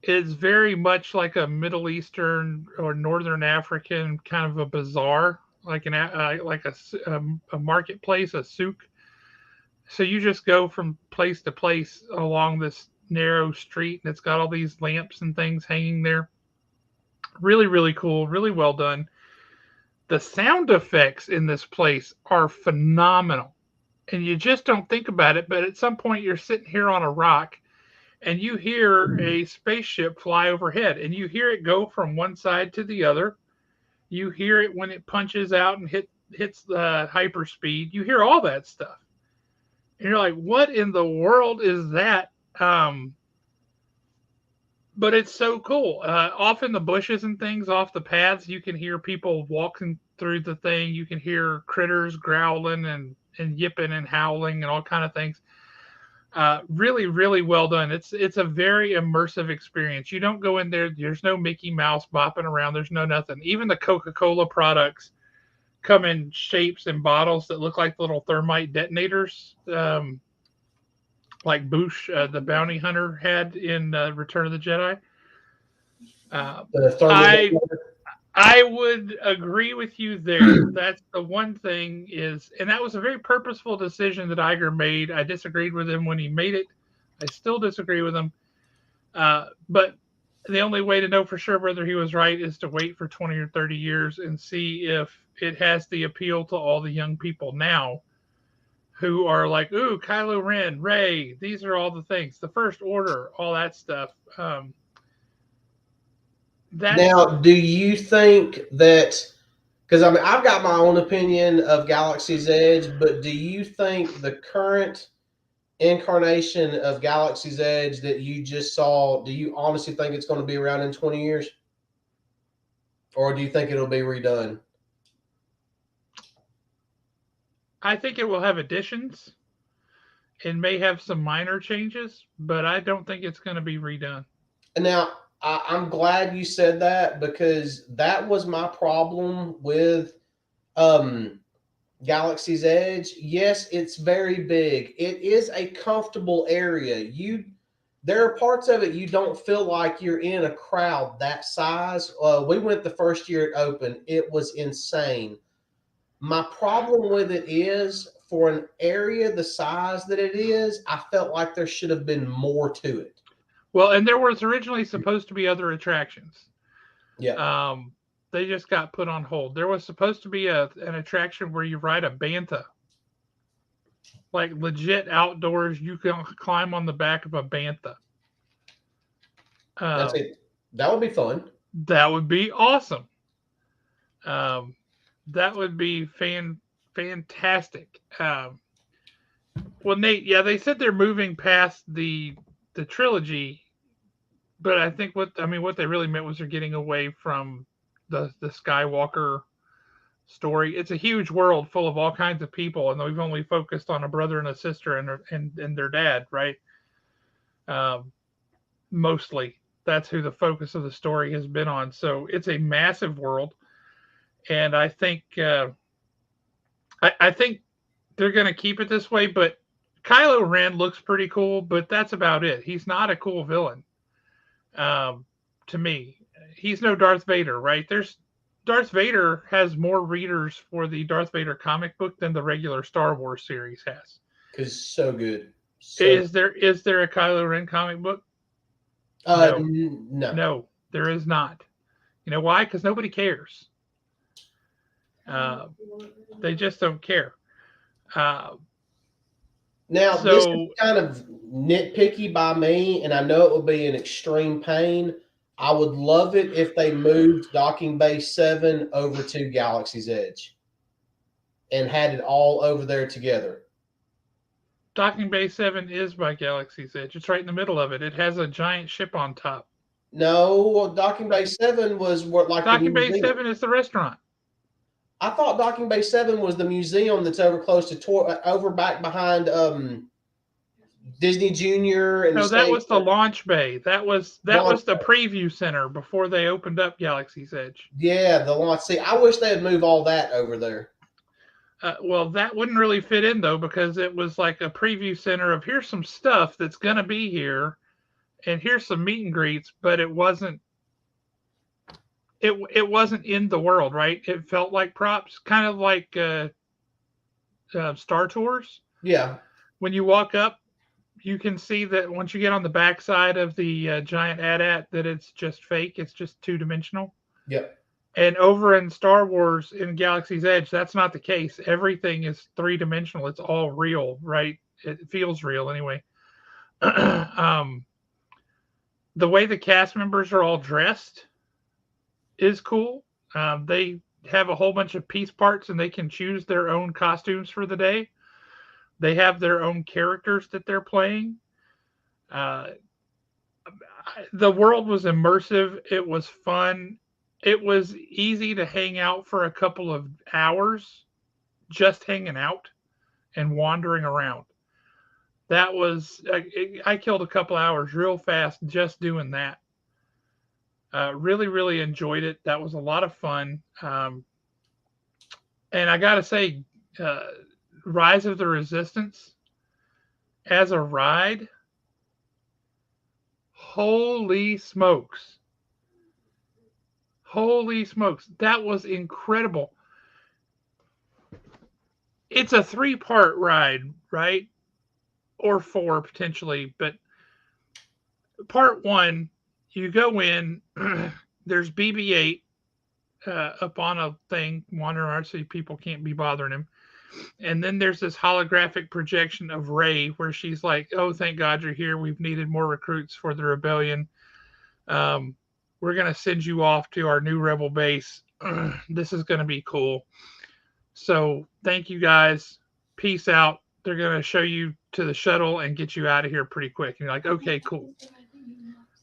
S1: is very much like a Middle Eastern or Northern African kind of a bazaar, like a marketplace, a souk. So you just go from place to place along this narrow street, and it's got all these lamps and things hanging there. Really, really cool. Really well done. The sound effects in this place are phenomenal. And you just don't think about it, but at some point you're sitting here on a rock and you hear a spaceship fly overhead, and you hear it go from one side to the other. You hear it when it punches out and hits the hyperspeed. You hear all that stuff. And you're like, what in the world is that? But it's so cool. Off in the bushes and things, off the paths, you can hear people walking through the thing. You can hear critters growling and yipping and howling and all kind of things. Really, really well done. It's a very immersive experience. You don't go in there. There's no Mickey Mouse bopping around. There's no nothing. Even the Coca-Cola products come in shapes and bottles that look like little thermite detonators, like Boosh, the bounty hunter, had in Return of the Jedi. I would agree with you there. That's the one thing is, and that was a very purposeful decision that Iger made. I disagreed with him when he made it. I still disagree with him. But the only way to know for sure whether he was right is to wait for 20 or 30 years and see if it has the appeal to all the young people now who are like, ooh, Kylo Ren, Rey, these are all the things, the First Order, all that stuff. That's
S2: Now, do you think that? Because I mean, I've got my own opinion of Galaxy's Edge, but do you think the current incarnation of Galaxy's Edge that you just saw, do you honestly think it's going to be around in 20 years? Or do you think it'll be redone?
S1: I think it will have additions and may have some minor changes, but I don't think it's going to be redone.
S2: And now, I'm glad you said that because that was my problem with um, Galaxy's Edge. Yes, it's very big. It is a comfortable area. There are parts of it you don't feel like you're in a crowd that size. We went the first year it opened. It was insane. My problem with it is for an area the size that it is, I felt like there should have been more to it.
S1: Well, and there was originally supposed to be other attractions.
S2: Yeah.
S1: They just got put on hold. There was supposed to be an attraction where you ride a bantha, like legit outdoors. You can climb on the back of a bantha.
S2: That's it. That would be fun.
S1: That would be awesome. That would be fantastic. Well, Nate, yeah, they said they're moving past the trilogy, but I think what they really meant was they're getting away from the Skywalker story. It's a huge world full of all kinds of people, and we've only focused on a brother and a sister and their dad, right? Mostly, that's who the focus of the story has been on. So it's a massive world, and I think they're going to keep it this way. But Kylo Ren looks pretty cool, but that's about it. He's not a cool villain, to me. He's no Darth Vader, right? Darth Vader has more readers for the Darth Vader comic book than the regular Star Wars series has.
S2: Because it's so good.
S1: Is there a Kylo Ren comic book? No, there is not. You know why? Because nobody cares. They just don't care.
S2: Now, this is kind of nitpicky by me, and I know it would be an extreme pain. I would love it if they moved Docking Bay 7 over to Galaxy's Edge and had it all over there together.
S1: Docking Bay 7 is by Galaxy's Edge. It's right in the middle of it. It has a giant ship on top.
S2: No, Docking Bay 7 was like
S1: Docking Bay 7 is the restaurant.
S2: I thought Docking Bay 7 was the museum that's over close to over back behind Disney Junior. And
S1: no, that was the launch bay. That was the preview center before they opened up Galaxy's Edge.
S2: Yeah, the launch. See, I wish they'd move all that over there.
S1: Well, that wouldn't really fit in though, because it was like a preview center of here's some stuff that's going to be here, and here's some meet and greets, but it wasn't. It wasn't in the world, right? It felt like props, kind of like Star Tours.
S2: Yeah.
S1: When you walk up, you can see that once you get on the backside of the giant AT-AT, that it's just fake. It's just two-dimensional.
S2: Yep.
S1: And over in Star Wars in Galaxy's Edge, that's not the case. Everything is three-dimensional. It's all real, right? It feels real anyway. The way the cast members are all dressed is cool. They have a whole bunch of piece parts, and they can choose their own costumes for the day. They have their own characters that they're playing. The world was immersive. It was fun. It was easy to hang out for a couple of hours, just hanging out and wandering around. That was, I killed a couple hours real fast just doing that. Really, really enjoyed it. That was a lot of fun. And I got to say, Rise of the Resistance as a ride, holy smokes. Holy smokes, that was incredible. It's a 3-part ride, right? Or 4 potentially, but part 1, you go in, there's BB-8 up on a thing wandering around so people can't be bothering him. And then there's this holographic projection of Rey where she's like, "Oh, thank God you're here. We've needed more recruits for the rebellion. Um, we're going to send you off to our new rebel base. This is going to be cool. So thank you guys. Peace out. They're going to show you to the shuttle and get you out of here pretty quick." And you're like, "Okay, cool."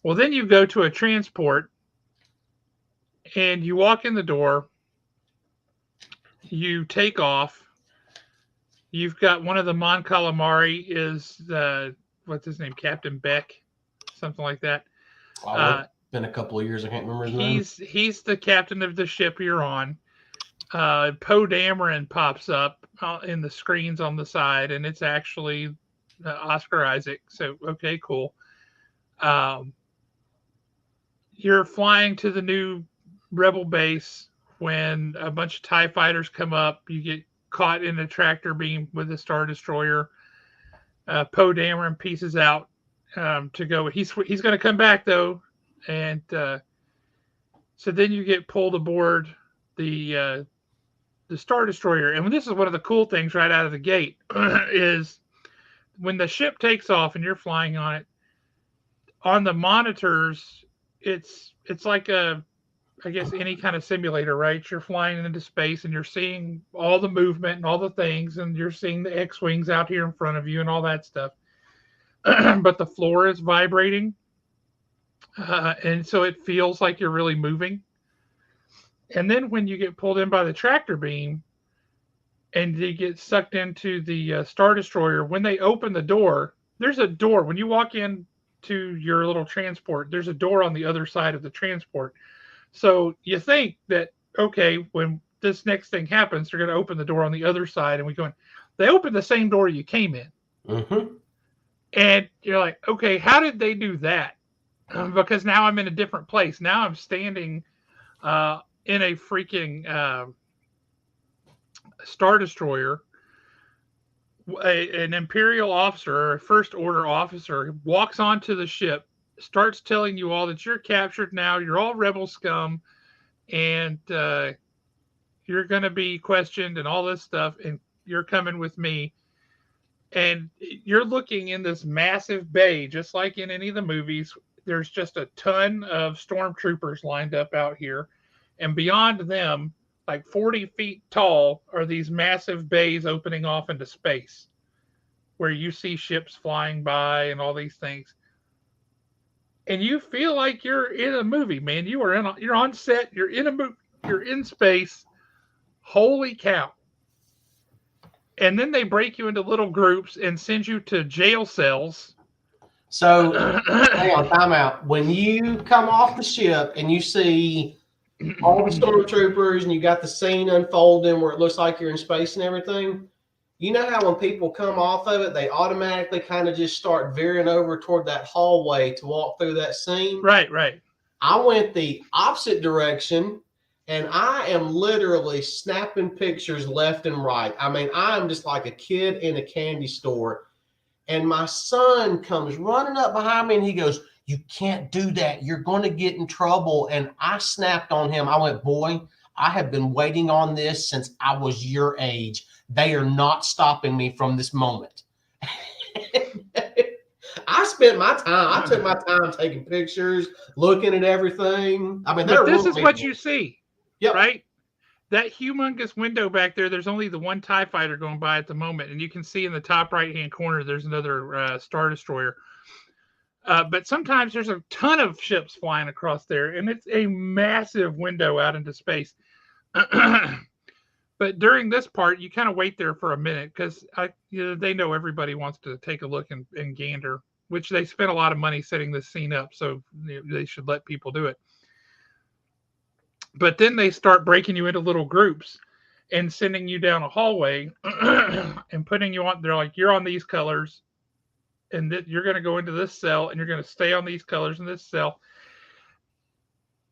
S1: Well, then you go to a transport and you walk in the door. You take off. You've got one of the Mon Calamari is what's his name, Captain Beck, something like that.
S2: It's been a couple of years. I can't remember his name.
S1: He's the captain of the ship you're on. Poe Dameron pops up in the screens on the side, and it's actually Oscar Isaac. So okay, cool. You're flying to the new Rebel base when a bunch of TIE fighters come up. You get caught in a tractor beam with a Star Destroyer. Poe Dameron pieces out to go. He's going to come back though, and so then you get pulled aboard the Star Destroyer. And this is one of the cool things right out of the gate is when the ship takes off and you're flying on it. On the monitors, it's like I guess any kind of simulator, right? You're flying into space and you're seeing all the movement and all the things, and you're seeing the X-wings out here in front of you and all that stuff. But the floor is vibrating, and so it feels like you're really moving. And then when you get pulled in by the tractor beam and you get sucked into the Star Destroyer, when they open the door, there's a door. When you walk in to your little transport, there's a door on the other side of the transport. So you think that, okay, when this next thing happens, they're going to open the door on the other side. And we go in. They open the same door you came in.
S2: Mm-hmm.
S1: And you're like, okay, how did they do that? Because now I'm in a different place. Now I'm standing in a freaking Star Destroyer. An Imperial officer or a First Order officer walks onto the ship, starts telling you all that you're captured now, you're all rebel scum, and you're going to be questioned and all this stuff, and you're coming with me. And you're looking in this massive bay, just like in any of the movies. There's just a ton of stormtroopers lined up out here. And beyond them, like 40 feet tall, are these massive bays opening off into space where you see ships flying by and all these things. And you feel like you're in a movie, man. You're on set, you're in a movie, you're in space. Holy cow. And then they break you into little groups and send you to jail cells.
S2: So, hang on, time out. When you come off the ship and you see all the stormtroopers and you got the scene unfolding where it looks like you're in space and everything, you know how when people come off of it, they automatically kind of just start veering over toward that hallway to walk through that scene?
S1: Right, right.
S2: I went the opposite direction. And I am literally snapping pictures left and right. I mean, I'm just like a kid in a candy store. And my son comes running up behind me and he goes, "You can't do that. You're going to get in trouble." And I snapped on him. I went, "Boy, I have been waiting on this since I was your age. They are not stopping me from this moment." I spent my time. I took my time taking pictures, looking at everything. I mean,
S1: but this is what you see.
S2: Yep.
S1: Right? That humongous window back there, there's only the one TIE fighter going by at the moment. And you can see in the top right-hand corner, there's another Star Destroyer. But sometimes there's a ton of ships flying across there. And it's a massive window out into space. But during this part, you kind of wait there for a minute because they know everybody wants to take a look and gander, which they spent a lot of money setting this scene up. So they should let people do it. But then they start breaking you into little groups and sending you down a hallway and putting you on. They're like, "You're on these colors, and you're going to go into this cell, and you're going to stay on these colors in this cell."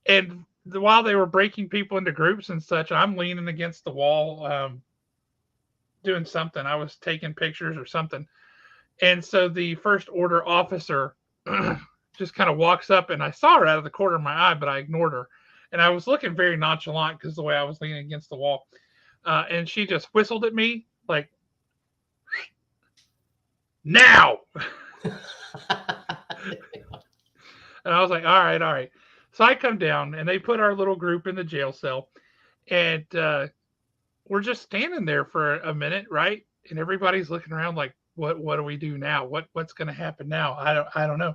S1: And while they were breaking people into groups and such, I'm leaning against the wall, doing something. I was taking pictures or something. And so the first order officer just kind of walks up, and I saw her out of the corner of my eye, but I ignored her. And I was looking very nonchalant because the way I was leaning against the wall. And she just whistled at me like, now. And I was like, all right, all right. So I come down, and they put our little group in the jail cell. And we're just standing there for a minute, right? And everybody's looking around like, what do we do now? What's going to happen now? I don't know.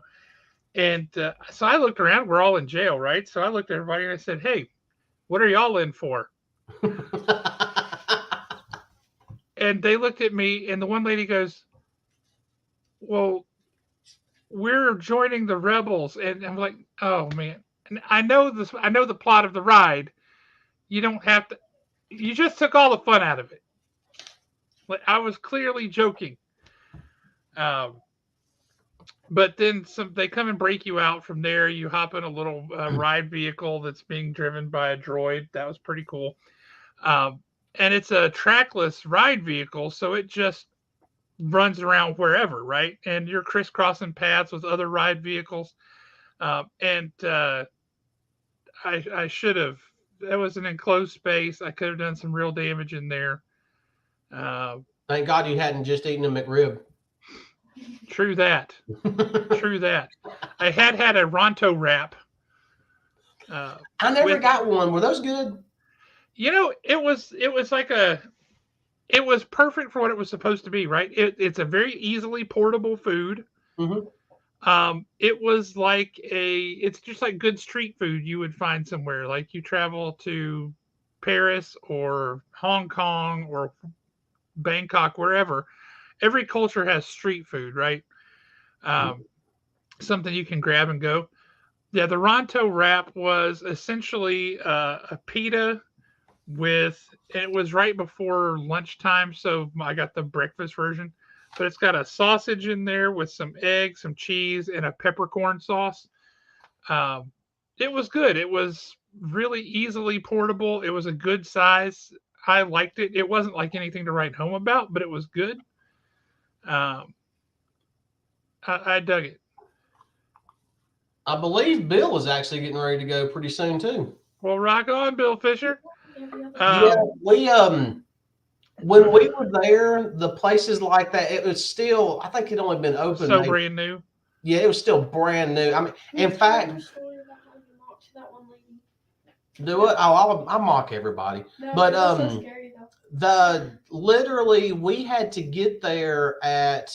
S1: And so I looked around. We're all in jail, right? So I looked at everybody and I said, hey, what are y'all in for? And they looked at me, and the one lady goes, well, we're joining the rebels. And I'm like, oh man. And I know this. I know the plot of the ride. You don't have to. You just took all the fun out of it. Like, I was clearly joking. But then they come and break you out from there. You hop in a little ride vehicle that's being driven by a droid. That was pretty cool. And it's a trackless ride vehicle, so it just runs around wherever, right? And you're crisscrossing paths with other ride vehicles. And I should have. That was an enclosed space. I could have done some real damage in there.
S2: Thank God you hadn't just eaten a McRib.
S1: True that. True that. I had a Ronto wrap.
S2: I never got one. Were those good?
S1: You know, it was like it was perfect for what it was supposed to be, right? It's a very easily portable food.
S2: Mm-hmm.
S1: It was like it's just like good street food you would find somewhere. Like you travel to Paris or Hong Kong or Bangkok, wherever. Every culture has street food, right? Something you can grab and go. Yeah, the Ronto wrap was essentially a pita it was right before lunchtime, so I got the breakfast version. But it's got a sausage in there with some eggs, some cheese, and a peppercorn sauce. It was good. It was really easily portable. It was a good size. I liked it. It wasn't like anything to write home about, but it was good. I dug it.
S2: I believe Bill is actually getting ready to go pretty soon too.
S1: Well, rock on, Bill Fisher.
S2: Yeah, we when we were there, the places like that, it was still, I think it only been open.
S1: So brand new.
S2: Yeah, it was still brand new. I mean, in fact, do it. Oh, I'll mock everybody.
S3: No,
S2: but
S3: so scary, though.
S2: Literally we had to get there at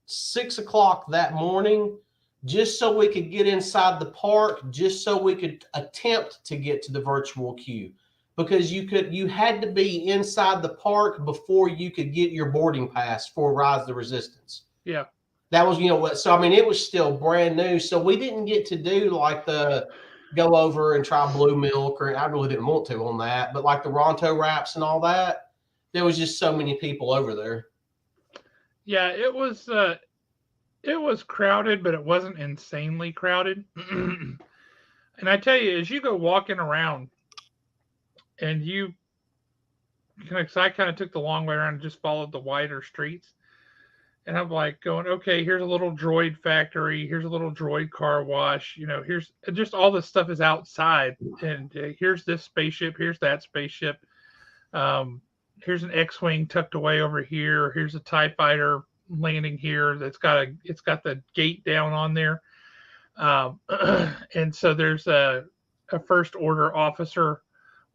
S2: 6 o'clock that morning just so we could get inside the park, just so we could attempt to get to the virtual queue. Because you had to be inside the park before you could get your boarding pass for Rise of the Resistance.
S1: Yeah.
S2: That was, what. So, I mean, it was still brand new. So we didn't get to do like the go over and try blue milk, or I really didn't want to on that. But like the Ronto wraps and all that, there was just so many people over there.
S1: Yeah, it was crowded, but it wasn't insanely crowded. And I tell you, as you go walking around, and I kind of took the long way around and just followed the wider streets. And I'm like going, okay, here's a little droid factory. Here's a little droid car wash. Here's just all this stuff is outside. And here's this spaceship. Here's that spaceship. Here's an X-Wing tucked away over here. Here's a TIE fighter landing here. It's got the gate down on there. And so there's a first order officer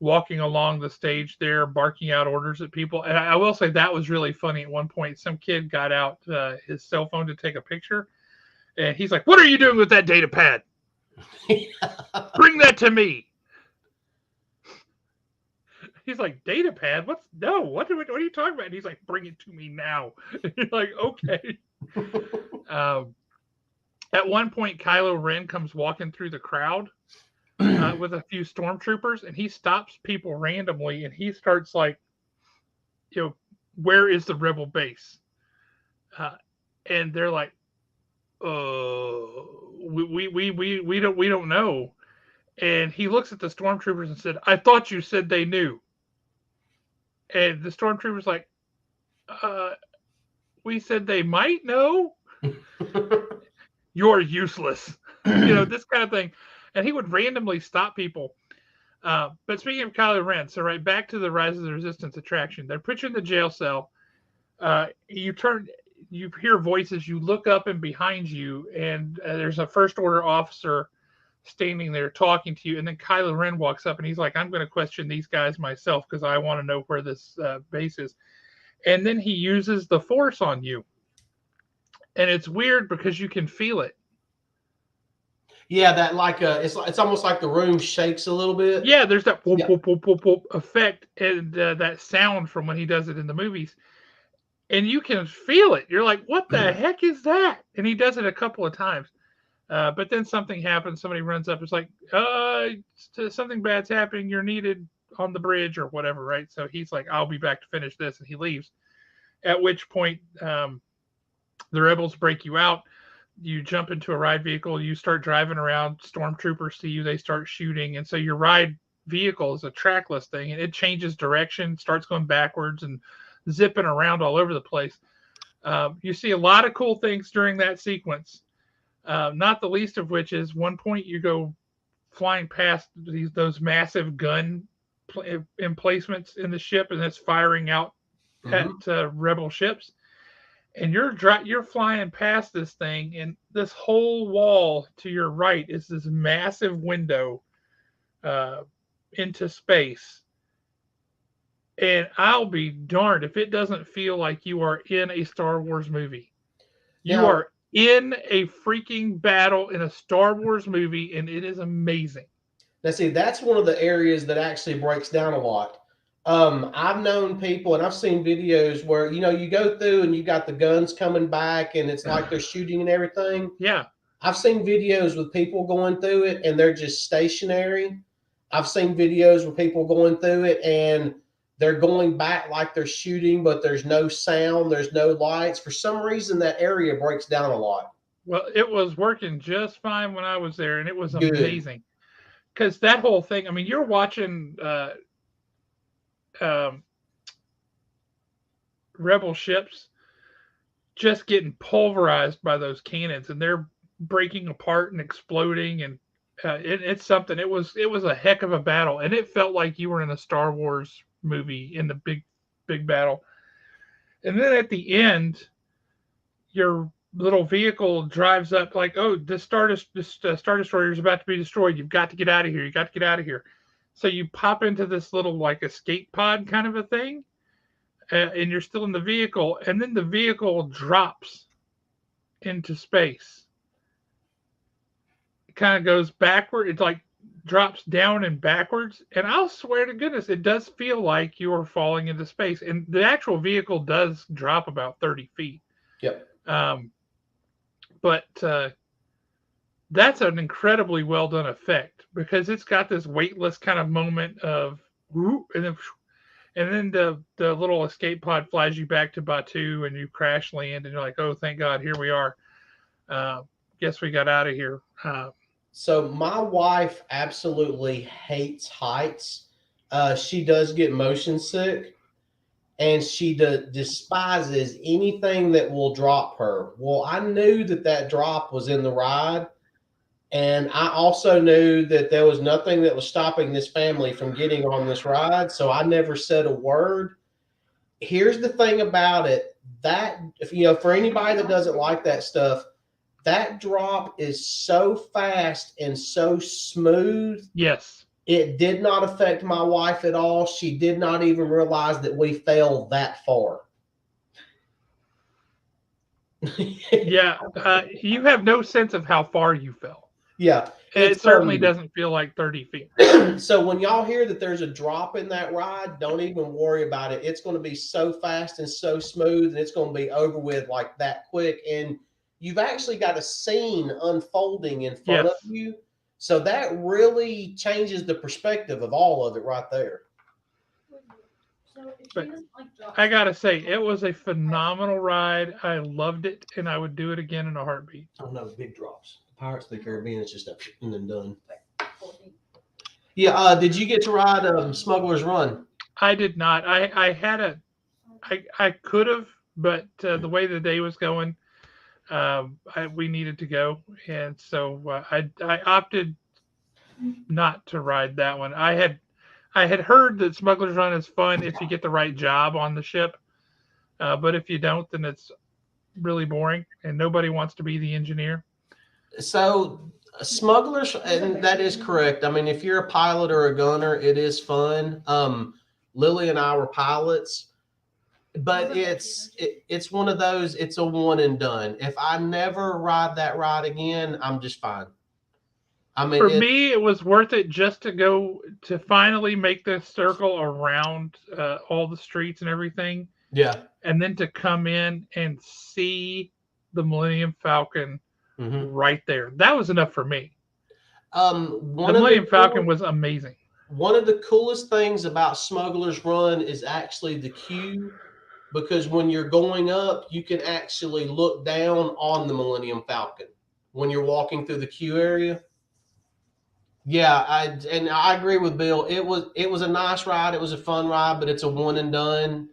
S1: walking along the stage there, barking out orders at people. And I will say that was really funny. At one point, some kid got out his cell phone to take a picture, and he's like, "What are you doing with that data pad? Bring that to me." He's like, "Data pad? What are you talking about?" And he's like, "Bring it to me now." You're like, "Okay." At one point, Kylo Ren comes walking through the crowd with a few stormtroopers, and he stops people randomly, and he starts like, where is the rebel base? And they're like, we don't know. And he looks at the stormtroopers and said, "I thought you said they knew." And the stormtrooper's like, uh, "We said they might know. You're useless." This kind of thing. And he would randomly stop people. But speaking of Kylo Ren, so right back to the Rise of the Resistance attraction. They're put you in the jail cell. You hear voices. You look up and behind you, and there's a first order officer standing there talking to you. And then Kylo Ren walks up, and he's like, "I'm going to question these guys myself because I want to know where this base is." And then he uses the Force on you, and it's weird because you can feel it.
S2: Yeah, that it's almost like the room shakes a little bit.
S1: Yeah, there's that whoop, whoop, whoop, whoop, whoop effect and that sound from when he does it in the movies. And you can feel it. You're like, what the heck is that? And he does it a couple of times. But then something happens. Somebody runs up. It's like, something bad's happening. You're needed on the bridge or whatever, right? So he's like, I'll be back to finish this. And he leaves. At which point, the rebels break you out. You jump into a ride vehicle. You start driving around. Stormtroopers see you. They start shooting. And so your ride vehicle is a trackless thing. And it changes direction, starts going backwards and zipping around all over the place. You see a lot of cool things during that sequence. Not the least of which is one point you go flying past those massive gun emplacements in the ship, and it's firing out at rebel ships. And you're flying past this thing, and this whole wall to your right is this massive window into space. And I'll be darned if it doesn't feel like you are in a Star Wars movie. You are in a freaking battle in a Star Wars movie, and it is amazing.
S2: Now, see, that's one of the areas that actually breaks down a lot. I've known people, and I've seen videos where you go through and you got the guns coming back, and it's like they're shooting and everything.
S1: Yeah,
S2: I've seen videos with people going through it, and they're just stationary. I've seen videos with people going through it, and they're going back like they're shooting, but there's no sound, there's no lights. For some reason, that area breaks down a lot.
S1: well, it was working just fine when I was there, and it was
S2: Good.
S1: amazing. Because that whole thing, I mean, you're watching rebel ships just getting pulverized by those cannons, and they're breaking apart and exploding, and it's something. It was a heck of a battle, and it felt like you were in a Star Wars movie in the big battle. And then at the end, your little vehicle drives up like, oh, this Star Destroyer is about to be destroyed. You've got to get out of here. You got to get out of here. So you pop into this little like escape pod kind of a thing, and you're still in the vehicle, and then the vehicle drops into space. It kind of goes backward. It like drops down and backwards, and I'll swear to goodness, it does feel like you are falling into space. And the actual vehicle does drop about 30 feet.
S2: Yep.
S1: But that's an incredibly well done effect because it's got this weightless kind of moment of whoop, and then the little escape pod flies you back to Batuu, and you crash land, and you're like, oh, thank God, here we are. Guess we got out of here.
S2: So my wife absolutely hates heights. She does get motion sick, and she despises anything that will drop her. Well, I knew that drop was in the ride, and I also knew that there was nothing that was stopping this family from getting on this ride, so I never said a word. Here's the thing about it, that for anybody that doesn't like that stuff, that drop is so fast and so smooth.
S1: Yes.
S2: It did not affect my wife at all. She did not even realize that we fell that far.
S1: Yeah. You have no sense of how far you fell.
S2: Yeah.
S1: It certainly doesn't feel like 30 feet.
S2: So when y'all hear that there's a drop in that ride, don't even worry about it. It's going to be so fast and so smooth, and it's going to be over with like that quick. And you've actually got a scene unfolding in front of you. So that really changes the perspective of all of it right there.
S1: But I got to say, it was a phenomenal ride. I loved it, and I would do it again in a heartbeat.
S2: Oh, no, big drops. Pirates of the Caribbean is just up and then done. Yeah. Did you get to ride Smuggler's Run?
S1: I did not. I had I could have, but the way the day was going, we needed to go, and so I opted not to ride that one. I had heard that Smuggler's Run is fun if you get the right job on the ship, but if you don't, then it's really boring, and nobody wants to be the engineer.
S2: So smugglers, and that is correct. I mean, if you're a pilot or a gunner, it is fun. Lily and I were pilots, but it's one of those. It's a one and done. If I never ride that ride again, I'm just fine. I mean,
S1: For me, it was worth it just to go to finally make the circle around all the streets and everything,
S2: yeah.
S1: and then to come in and see the Millennium Falcon
S2: hmm
S1: right there. That was enough for me. The
S2: One of the
S1: Millennium Falcon was amazing.
S2: one of the coolest things about Smuggler's Run is actually the queue, because when you're going up, you can actually look down on the Millennium Falcon when you're walking through the queue area. Yeah, I agree with Bill. It was a nice ride. It was a fun ride, but it's a one and done.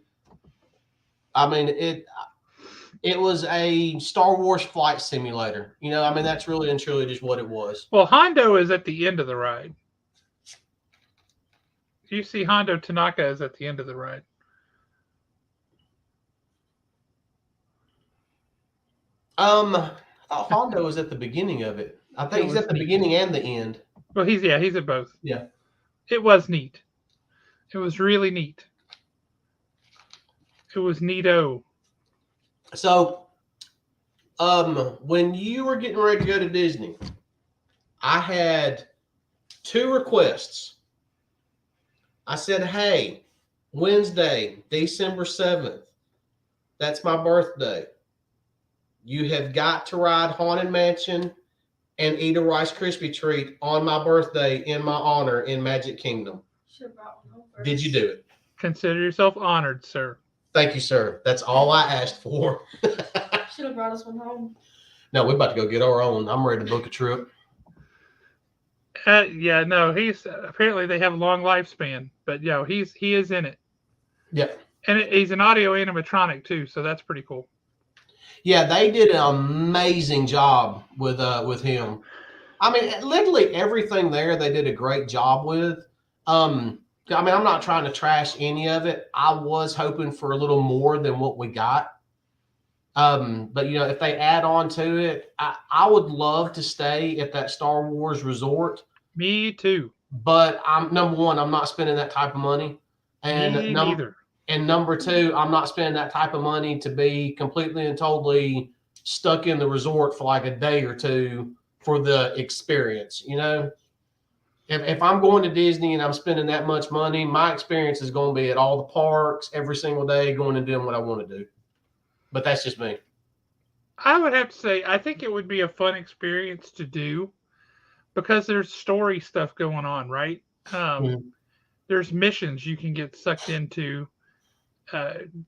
S2: I mean, it was a Star Wars flight simulator. I mean, that's really and truly just what it was.
S1: Well, Hondo is at the end of the ride. You see, Hondo Tanaka is at the end of the ride.
S2: Hondo was at the beginning of it. I think
S1: It
S2: he's
S1: was
S2: at the
S1: neat.
S2: beginning and the end.
S1: Well, he's at both.
S2: Yeah.
S1: It was neat. It was really neat. It was neato.
S2: So, when you were getting ready to go to Disney, I had two requests. I said, "Hey, Wednesday, December 7th, that's my birthday. You have got to ride Haunted Mansion and eat a Rice Krispie treat on my birthday in my honor in Magic Kingdom." Did you do it?
S1: Consider yourself honored, sir.
S2: Thank you, sir. That's all I asked for.
S3: Should have brought us one home.
S2: No, we're about to go get our own. I'm ready to book a trip.
S1: Yeah, no, he's apparently they have a long lifespan, but yeah, he is in it.
S2: Yep.
S1: And he's an audio animatronic too, so that's pretty cool.
S2: Yeah, they did an amazing job with him. I mean, literally everything there they did a great job with. I mean, I'm not trying to trash any of it. I was hoping for a little more than what we got. But if they add on to it, I would love to stay at that Star Wars resort.
S1: Me too.
S2: But I'm number one, I'm not spending that type of money. And
S1: Me neither.
S2: And number two, I'm not spending that type of money to be completely and totally stuck in the resort for like a day or two for the experience. If I'm going to Disney and I'm spending that much money, my experience is going to be at all the parks every single day, going and doing what I want to do. But that's just me.
S1: I would have to say I think it would be a fun experience to do because there's story stuff going on, right? There's missions you can get sucked into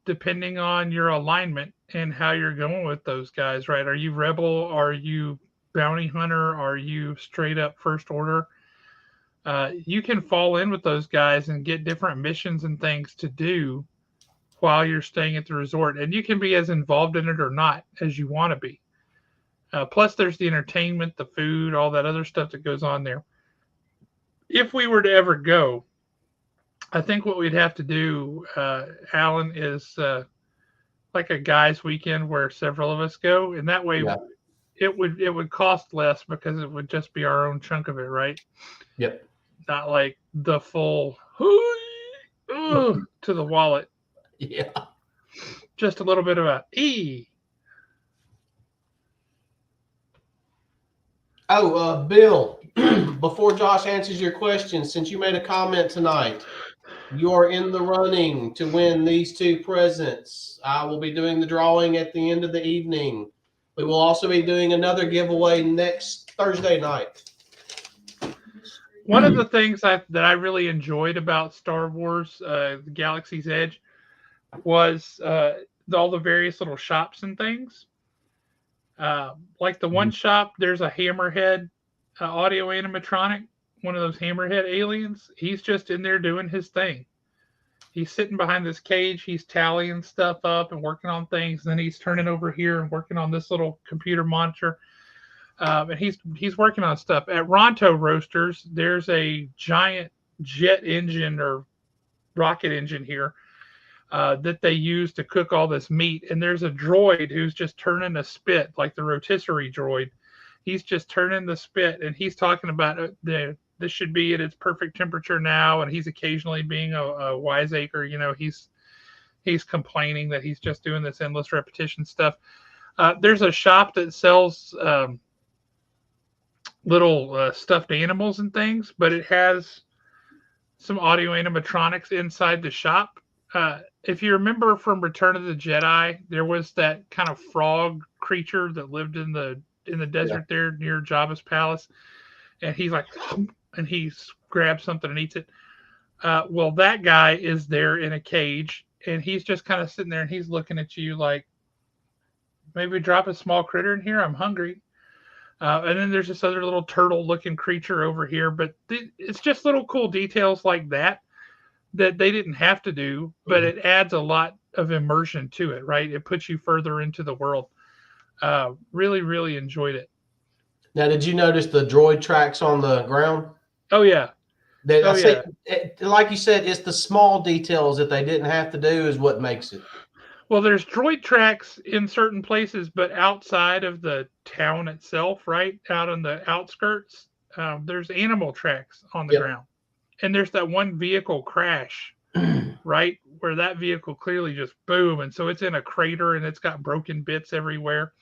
S1: depending on your alignment and how you're going with those guys, right? Are you rebel? Are you bounty hunter? Are you straight up first order? You can fall in with those guys and get different missions and things to do while you're staying at the resort, and you can be as involved in it or not as you want to be. Plus, there's the entertainment, the food, all that other stuff that goes on there. If we were to ever go, I think what we'd have to do, Alan, is like a guys' weekend where several of us go, and that way it would cost less because it would just be our own chunk of it, right?
S2: Yep.
S1: Not like the full to the wallet.
S2: Yeah.
S1: Just a little bit of a E.
S2: Oh, Bill, before Josh answers your question, since you made a comment tonight, you are in the running to win these two presents. I will be doing the drawing at the end of the evening. We will also be doing another giveaway next Thursday night.
S1: One of the things that I really enjoyed about Star Wars Galaxy's Edge was all the various little shops and things. Like the one shop, there's a Hammerhead audio animatronic one of those hammerhead aliens. He's just in there doing his thing. He's sitting behind this cage. He's tallying stuff up and working on things. And then he's turning over here and working on this little computer monitor. And he's working on stuff. At Ronto Roasters, there's a giant jet engine or rocket engine here that they use to cook all this meat. And there's a droid who's just turning a spit, like the rotisserie droid. He's just turning the spit, and he's talking about this should be at its perfect temperature now. And he's occasionally being a wiseacre. He's complaining that he's just doing this endless repetition stuff. There's a shop that sells little stuffed animals and things, but it has some audio animatronics inside the shop. If you remember from Return of the Jedi, there was that kind of frog creature that lived in the desert there near Jabba's palace, and he's like, and he grabs something and eats it. Well, that guy is there in a cage, and he's just kind of sitting there, and he's looking at you like, maybe drop a small critter in here. I'm hungry. And then there's this other little turtle-looking creature over here, but it's just little cool details like that they didn't have to do, but it adds a lot of immersion to it, right? It puts you further into the world. Really, really enjoyed it.
S2: Now, did you notice the droid tracks on the ground?
S1: Oh, yeah.
S2: Like you said, it's the small details that they didn't have to do is what makes it.
S1: Well, there's droid tracks in certain places, but outside of the town itself, right, out on the outskirts, there's animal tracks on the ground. And there's that one vehicle crash, right, where that vehicle clearly just boom. And so it's in a crater, and it's got broken bits everywhere.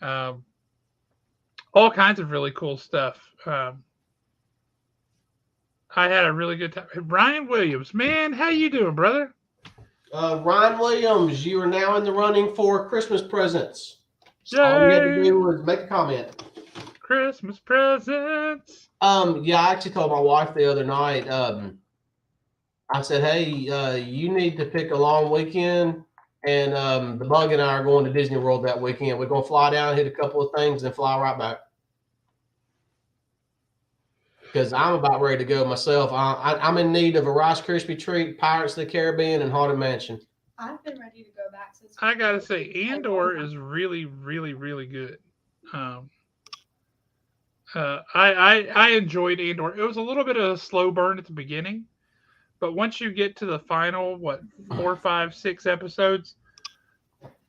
S1: All kinds of really cool stuff. I had a really good time. Ryan Williams, man, how you doing, brother?
S2: Ryan Williams, you are now in the running for Christmas presents.
S1: Yay!
S2: All you had to do was make a comment.
S1: Christmas presents.
S2: Yeah, I actually told my wife the other night. I said, "Hey, you need to pick a long weekend, and the bug and I are going to Disney World that weekend. We're going to fly down, hit a couple of things, and fly right back." Because I'm about ready to go myself. I'm in need of a Rice Krispie treat, Pirates of the Caribbean, and Haunted Mansion.
S3: I've been ready to go back since.
S1: I gotta say, Andor is really, really, really good. I enjoyed Andor. It was a little bit of a slow burn at the beginning, but once you get to the final, 4, 5, 6 episodes,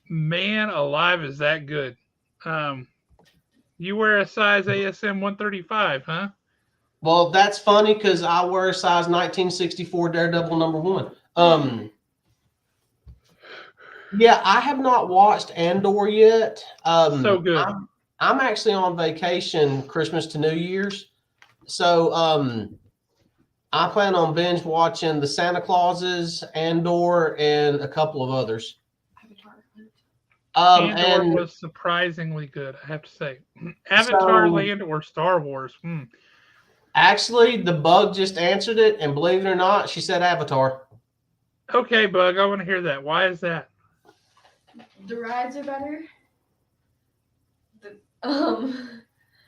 S1: man alive, is that good. You wear a size ASM 135, huh?
S2: Well, that's funny because I wear a size 1964 Daredevil #1. Yeah, I have not watched Andor yet.
S1: So good.
S2: I'm actually on vacation Christmas to New Year's. So I plan on binge watching the Santa Clauses, Andor, and a couple of others.
S1: Andor was surprisingly good, I have to say. Avatar, Land, or Star Wars?
S2: Actually, the bug just answered it, and believe it or not, she said Avatar.
S1: Okay, Bug, I want to hear that. Why is that?
S3: The rides are better.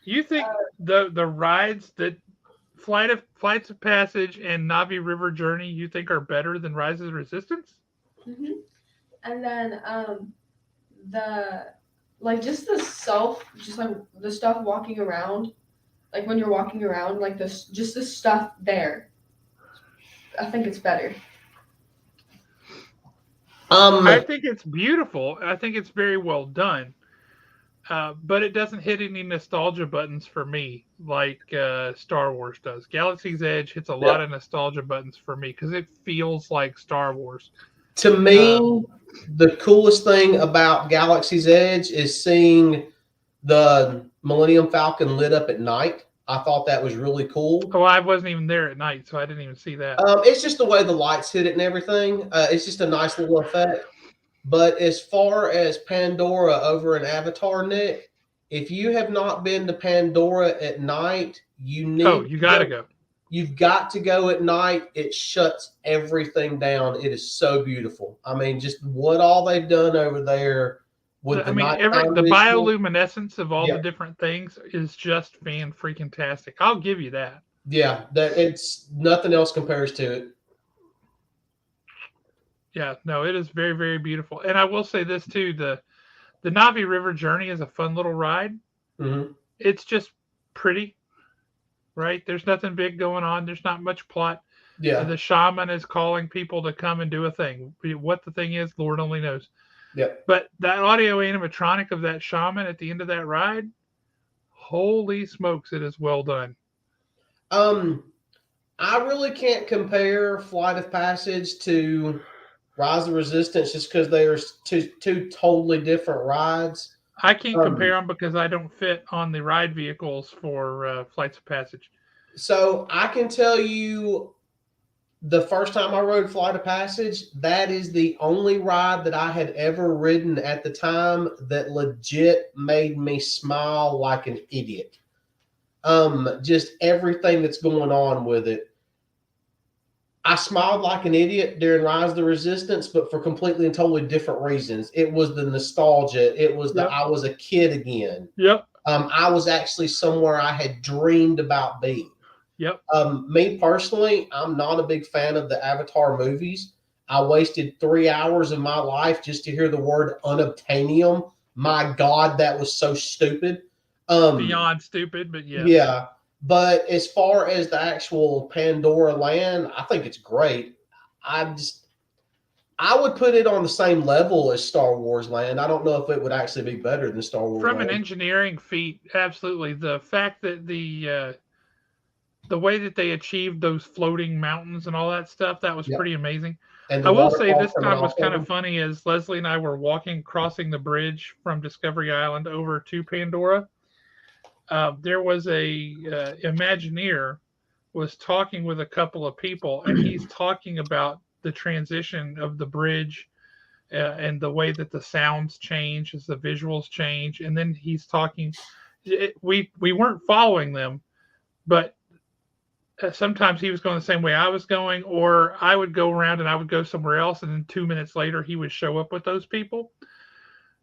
S1: You think the rides that Flights of Passage and Navi River Journey you think are better than Rise of the Resistance?
S3: Mm-hmm. And then the stuff walking around, like when you're walking around, like the stuff there. I think it's better.
S1: I think it's beautiful. I think it's very well done. But it doesn't hit any nostalgia buttons for me like Star Wars does. Galaxy's Edge hits a lot of nostalgia buttons for me because it feels like Star Wars.
S2: To me, the coolest thing about Galaxy's Edge is seeing the Millennium Falcon lit up at night. I thought that was really cool.
S1: Oh, I wasn't even there at night, so I didn't even see that.
S2: It's just the way the lights hit it and everything. It's just a nice little effect. But as far as Pandora over in Avatar, Nick, if you have not been to Pandora at night, you got to go. You've got to go at night. It shuts everything down. It is so beautiful. I mean, just what all they've done over there with
S1: I
S2: the
S1: mean,
S2: nighttime
S1: the
S2: visual.
S1: bioluminescence of all
S2: Yeah.
S1: the different things is just fan-freaking-tastic. I'll give you that.
S2: Yeah, that it's nothing else compares to it.
S1: Yeah, no, it is very, very beautiful. And I will say this too: the Navi River journey is a fun little ride.
S2: Mm-hmm.
S1: It's just pretty, right? There's nothing big going on. There's not much plot.
S2: Yeah,
S1: The shaman is calling people to come and do a thing. What the thing is, Lord only knows.
S2: yeah.
S1: But that audio animatronic of that shaman at the end of that ride, holy smokes, it is well done.
S2: I really can't compare Flight of Passage to Rise of the Resistance just because they are two totally different rides.
S1: I can't
S2: Um,
S1: compare them because I don't fit on the ride vehicles for Flights of Passage.
S2: so I can tell you the first time I rode Flight of Passage, that is the only ride that I had ever ridden at the time that legit made me smile like an idiot. Just everything that's going on with it. I smiled like an idiot during Rise of the Resistance, but for completely and totally different reasons. It was the nostalgia. It was
S1: Yep.
S2: I was a kid again.
S1: Yep.
S2: I was actually somewhere I had dreamed about being.
S1: Yep.
S2: Me personally, I'm not a big fan of the Avatar movies. I wasted 3 hours of my life just to hear the word unobtainium. My God, that was so stupid.
S1: Beyond stupid, but yes.
S2: Yeah. But as far as the actual Pandora land, I think it's great. I would put it on the same level as Star Wars Land. I don't know if it would actually be better than Star Wars
S1: From an
S2: Land.
S1: engineering feat, absolutely. The fact that the way that they achieved those floating mountains and all that stuff, that was
S2: Yeah.
S1: pretty amazing.
S2: And
S1: I
S2: the
S1: will say
S2: waterfall
S1: this
S2: coming
S1: time was
S2: off of
S1: kind of
S2: them.
S1: funny as Leslie and I were crossing the bridge from Discovery Island over to Pandora. There was a Imagineer was talking with a couple of people, and he's talking about the transition of the bridge and the way that the sounds change as the visuals change, and then he's talking. We weren't following them, but sometimes he was going the same way I was going, or I would go around and I would go somewhere else, and then 2 minutes later he would show up with those people.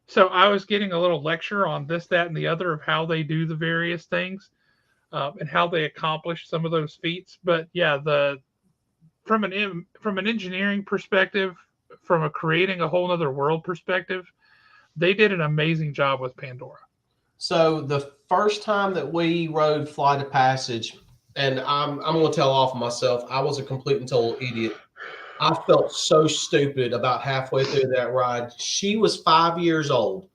S1: So I was getting a little lecture on this, that, and the other of how they do the various things and how they accomplish some of those feats. But yeah, from an engineering perspective, from a creating a whole other world perspective, they did an amazing job with Pandora.
S2: So the first time that we rode Flight of Passage, and I'm going to tell off myself, I was a complete and total idiot. I felt so stupid about halfway through that ride. She was 5 years old,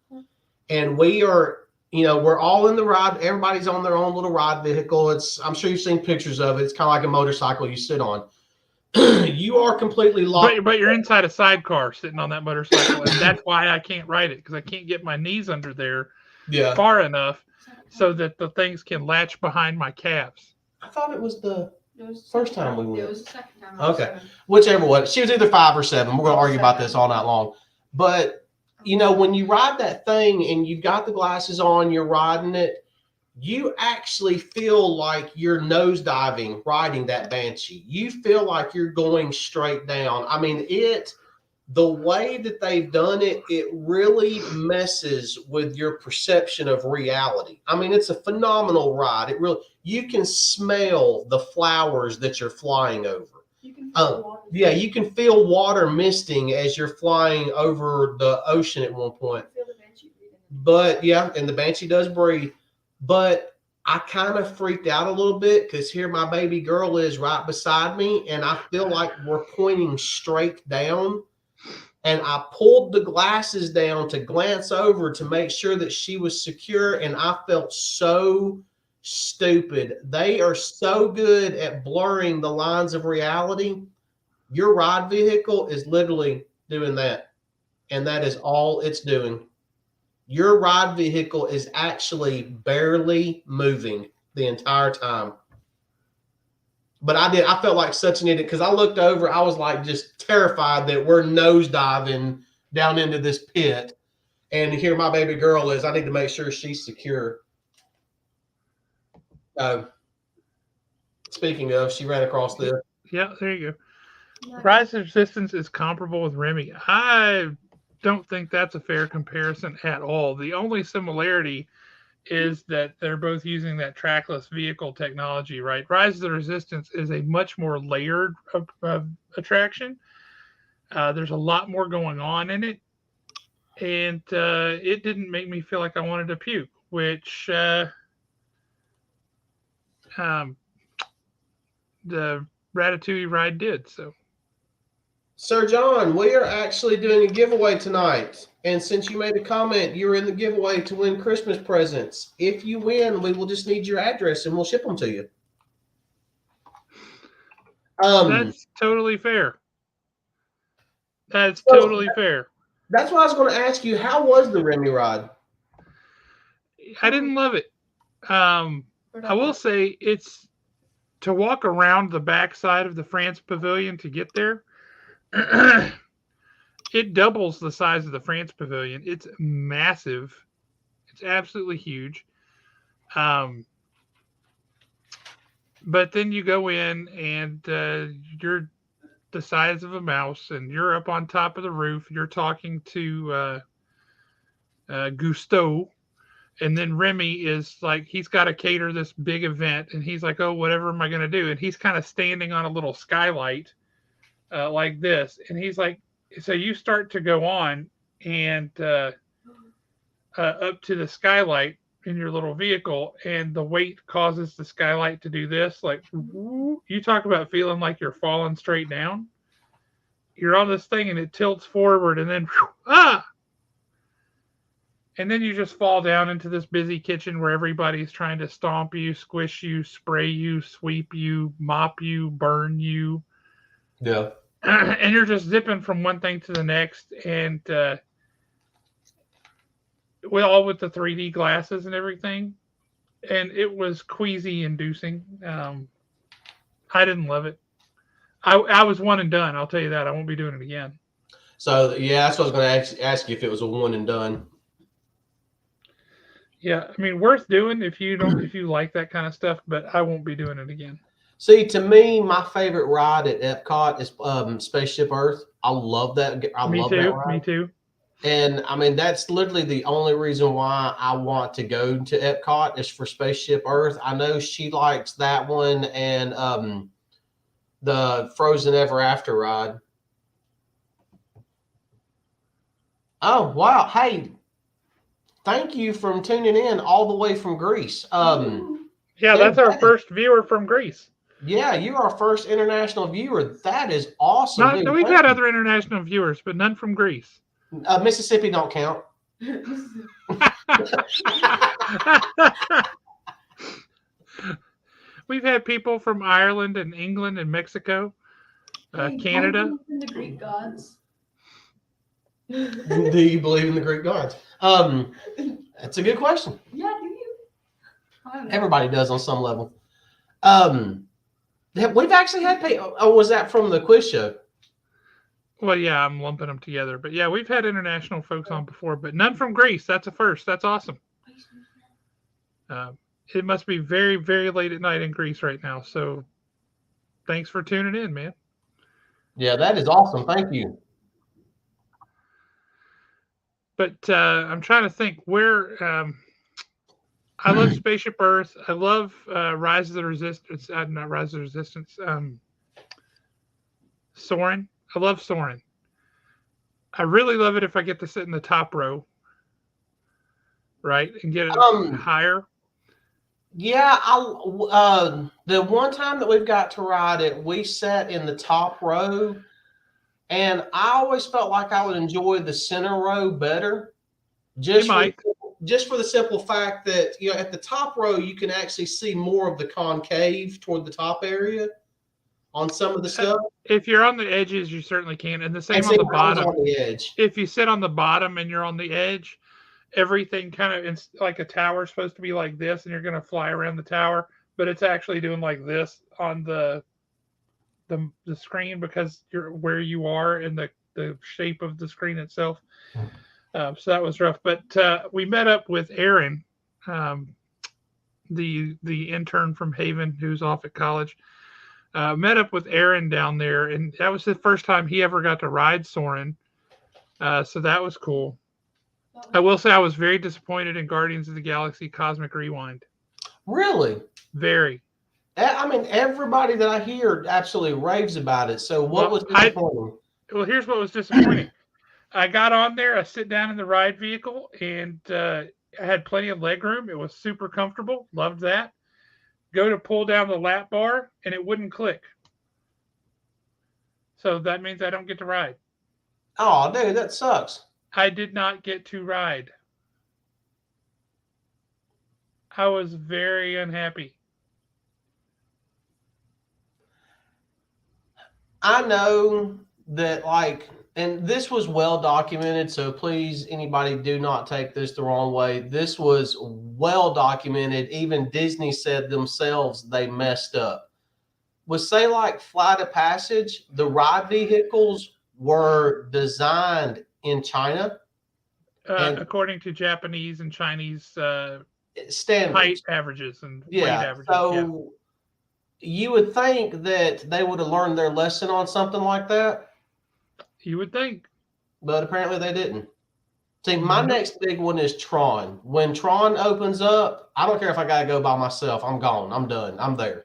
S2: and we are, we're all in the ride. Everybody's on their own little ride vehicle. I'm sure you've seen pictures of it. It's kind of like a motorcycle you sit on. You are completely locked.
S1: But you're inside a sidecar sitting on that motorcycle, and that's why I can't ride it because I can't get my knees under there far enough so that the things can latch behind my calves.
S2: I thought it was the first time we went.
S3: It was the second time.
S2: Okay. Whichever one. She was either 5 or 7. We're going to argue about this all night long. But, when you ride that thing and you've got the glasses on, you're riding it, you actually feel like you're nosediving riding that Banshee. You feel like you're going straight down. I mean, the way that they've done it, it really messes with your perception of reality. I mean, it's a phenomenal ride. You can smell the flowers that you're flying over.
S3: You can feel water.
S2: Yeah, you can feel water misting as you're flying over the ocean at one point.
S3: You feel the Banshee breathing.
S2: But yeah, and the Banshee does breathe. But I kind of freaked out a little bit because here my baby girl is right beside me, and I feel like we're pointing straight down. And I pulled the glasses down to glance over to make sure that she was secure, and I felt so stupid. They are so good at blurring the lines of reality. Your ride vehicle is literally doing that, and that is all it's doing. Your ride vehicle is actually barely moving the entire time. But I felt like such an idiot because I looked over, I was like just terrified that we're nosediving down into this pit. And here my baby girl is. I need to make sure she's secure. Speaking of, she ran across
S1: Yeah, there you go. Rise of Resistance is comparable with Remy. I don't think that's a fair comparison at all. The only similarity is that they're both using that trackless vehicle technology, right? Rise of the Resistance is a much more layered attraction. There's a lot more going on in it, and it didn't make me feel like I wanted to puke, which um, the Ratatouille ride did. So,
S2: Sir John, we are actually doing a giveaway tonight. And since you made a comment, you're in the giveaway to win Christmas presents. If you win, we will just need your address and we'll ship them to you.
S1: that's totally fair. That's totally fair.
S2: That's what I was going to ask you. How was the Remy ride?
S1: I didn't love it. I will say it's to walk around the backside of the France Pavilion to get there. It doubles the size of the France Pavilion. It's massive. It's absolutely huge. But then you go in and you're the size of a mouse, and you're up on top of the roof. You're talking to Gusteau, and then Remy is like, he's got to cater this big event, and he's like, oh, whatever am I going to do? And he's kind of standing on a little skylight like this, and he's like, so you start to go on and up to the skylight in your little vehicle, and the weight causes the skylight to do this. Like, you talk about feeling like you're falling straight down. You're on this thing and it tilts forward, and then and then you just fall down into this busy kitchen where everybody's trying to stomp you, squish you, spray you, sweep you, mop you, burn you.
S2: Yeah.
S1: And you're just zipping from one thing to the next, and all with the 3D glasses and everything. And it was queasy inducing. I didn't love it. I was one and done. I'll tell you that. I won't be doing it again.
S2: So yeah, that's what I was going to ask you if it was a one and done.
S1: Yeah, I mean, worth doing if you like that kind of stuff, but I won't be doing it again.
S2: See, to me, my favorite ride at Epcot is Spaceship Earth. I love that.
S1: Me
S2: love
S1: too.
S2: that ride.
S1: Me too.
S2: And I mean, that's literally the only reason why I want to go to Epcot is for Spaceship Earth. I know she likes that one and the Frozen Ever After ride. Oh, wow. Hey, thank you for tuning in all the way from Greece.
S1: Yeah, that's our first viewer from Greece.
S2: Yeah, you're our first international viewer. That is awesome.
S1: No, we've had other international viewers, but none from Greece.
S2: Mississippi don't count.
S3: We've
S1: had people from Ireland and England and Mexico, Canada.
S3: In the Greek gods.
S2: Do you believe in the Greek gods? That's a good question.
S3: Yeah, do you?
S2: Everybody does on some level. We've actually had oh, was that from the quiz show?
S1: Well, yeah, I'm lumping them together. But yeah, we've had international folks on before, but none from Greece. That's a first. That's awesome. It must be very, very late at night in Greece right now. So thanks for tuning in, man.
S2: Yeah, that is awesome. Thank you.
S1: But I'm trying to think where I love Spaceship Earth. I love Rise of the Resistance. Not Rise of the Resistance. Soarin'. I love Soarin'. I really love it if I get to sit in the top row, right, and get it higher.
S2: Yeah, the one time that we've got to ride it, we sat in the top row, and I always felt like I would enjoy the center row better. Just for the simple fact that, you know, at the top row you can actually see more of the concave toward the top area on some of the stuff.
S1: If you're on the edges, you certainly can, and the same on the bottom.
S2: On the edge.
S1: If you sit on the bottom and you're on the edge, everything kind of like a tower is supposed to be like this, and you're going to fly around the tower, but it's actually doing like this on the screen because you're where you are in the shape of the screen itself. So that was rough. But we met up with Aaron, the intern from Haven who's off at college. Met up with Aaron down there, and that was the first time he ever got to ride Soarin'. So that was cool. I will say I was very disappointed in Guardians of the Galaxy Cosmic Rewind.
S2: Really?
S1: Very.
S2: I mean, everybody that I hear absolutely raves about it. So what was
S1: I
S2: disappointing?
S1: well, here's what was disappointing. I got on there, I sit down in the ride vehicle, and I had plenty of leg room. It was super comfortable. Loved that. Go to pull down the lap bar, and it wouldn't click. So that means I don't get to ride.
S2: Oh, dude, that sucks.
S1: I did not get to ride. I was very unhappy.
S2: I know that, like, and this was well documented, so please, anybody, do not take this the wrong way. This was well documented. Even Disney said themselves they messed up. With, say, like Flight of Passage, the ride vehicles were designed in China and
S1: According to Japanese and Chinese height
S2: standards.
S1: averages and weight
S2: Yeah.
S1: averages.
S2: So you would think that they would have learned their lesson on something like that.
S1: You would think.
S2: But apparently they didn't. See, my next big one is Tron. When Tron opens up, I don't care if I got to go by myself. I'm gone. I'm done. I'm there.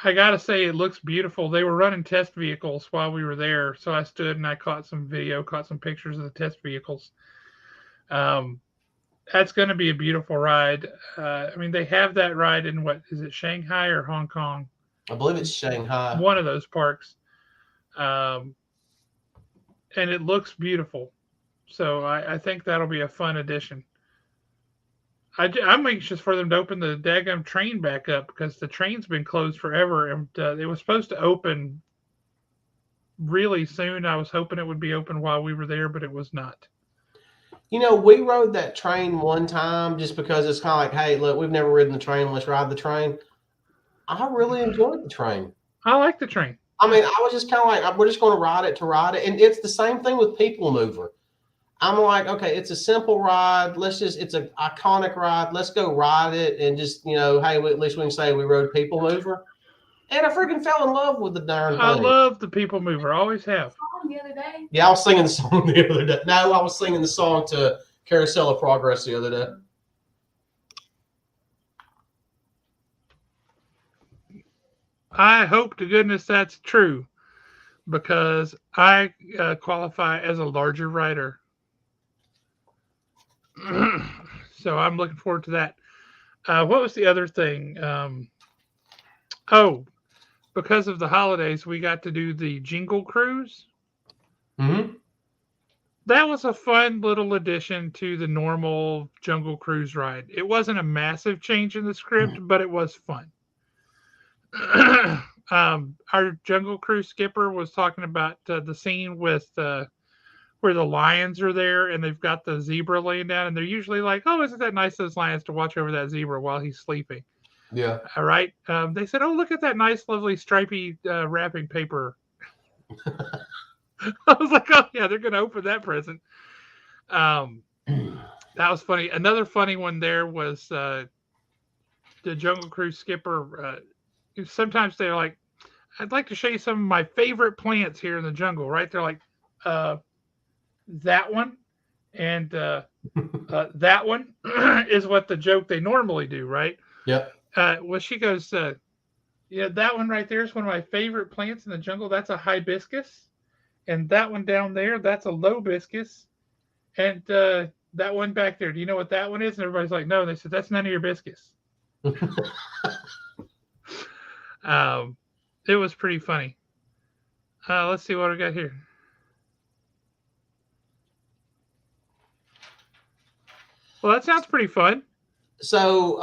S1: I gotta say, it looks beautiful. They were running test vehicles while we were there, so I stood and I caught some video, caught some pictures of the test vehicles. That's going to be a beautiful ride. I mean, they have that ride in what is it, Shanghai or Hong Kong?
S2: I believe it's Shanghai.
S1: One of those parks, and it looks beautiful. So I think that'll be a fun addition. I'm anxious for them to open the daggum train back up because the train's been closed forever, and it was supposed to open really soon. I was hoping it would be open while we were there, but it was not.
S2: You know, we rode that train one time just because it's kind of like, hey, look, we've never ridden the train. Let's ride the train. I really enjoyed the train.
S1: I like the train.
S2: I mean, I was just kind of like, we're just going to ride it to ride it. And it's the same thing with People Mover. I'm like, okay, it's a simple ride. It's an iconic ride. Let's go ride it and just, hey, at least we can say we rode People Mover. And I freaking fell in love with the darn thing.
S1: I love the People Mover. Always have.
S3: The other day.
S2: Yeah, I was singing the song the other day. No, I was singing the song to Carousel of Progress the other day.
S1: I hope to goodness that's true because I qualify as a larger rider. So I'm looking forward to that. What was the other thing? Because of the holidays, we got to do the Jingle Cruise.
S2: Mm-hmm.
S1: That was a fun little addition to the normal Jungle Cruise ride. It wasn't a massive change in the script, but it was fun. Our Jungle Cruise skipper was talking about the scene with where the lions are there and they've got the zebra laying down, and they're usually like, "Oh, isn't that nice, those lions, to watch over that zebra while he's sleeping?"
S2: Yeah.
S1: All right. They said, "Oh, look at that nice, lovely stripy wrapping paper." I was like, "Oh yeah, they're going to open that present." That was funny. Another funny one there was the Jungle Cruise skipper. Sometimes they're like, "I'd like to show you some of my favorite plants here in the jungle." Right? They're like, "That one," and that one is what the joke they normally do, right?
S2: Yep.
S1: Well, she goes, "Yeah, that one right there is one of my favorite plants in the jungle. That's a hibiscus, and that one down there, that's a lobiscus, and that one back there, do you know what that one is?" And everybody's like, "No." And they said, "That's none of your biscuits." It was pretty funny. Let's see what we got here. Well, that sounds pretty fun.
S2: So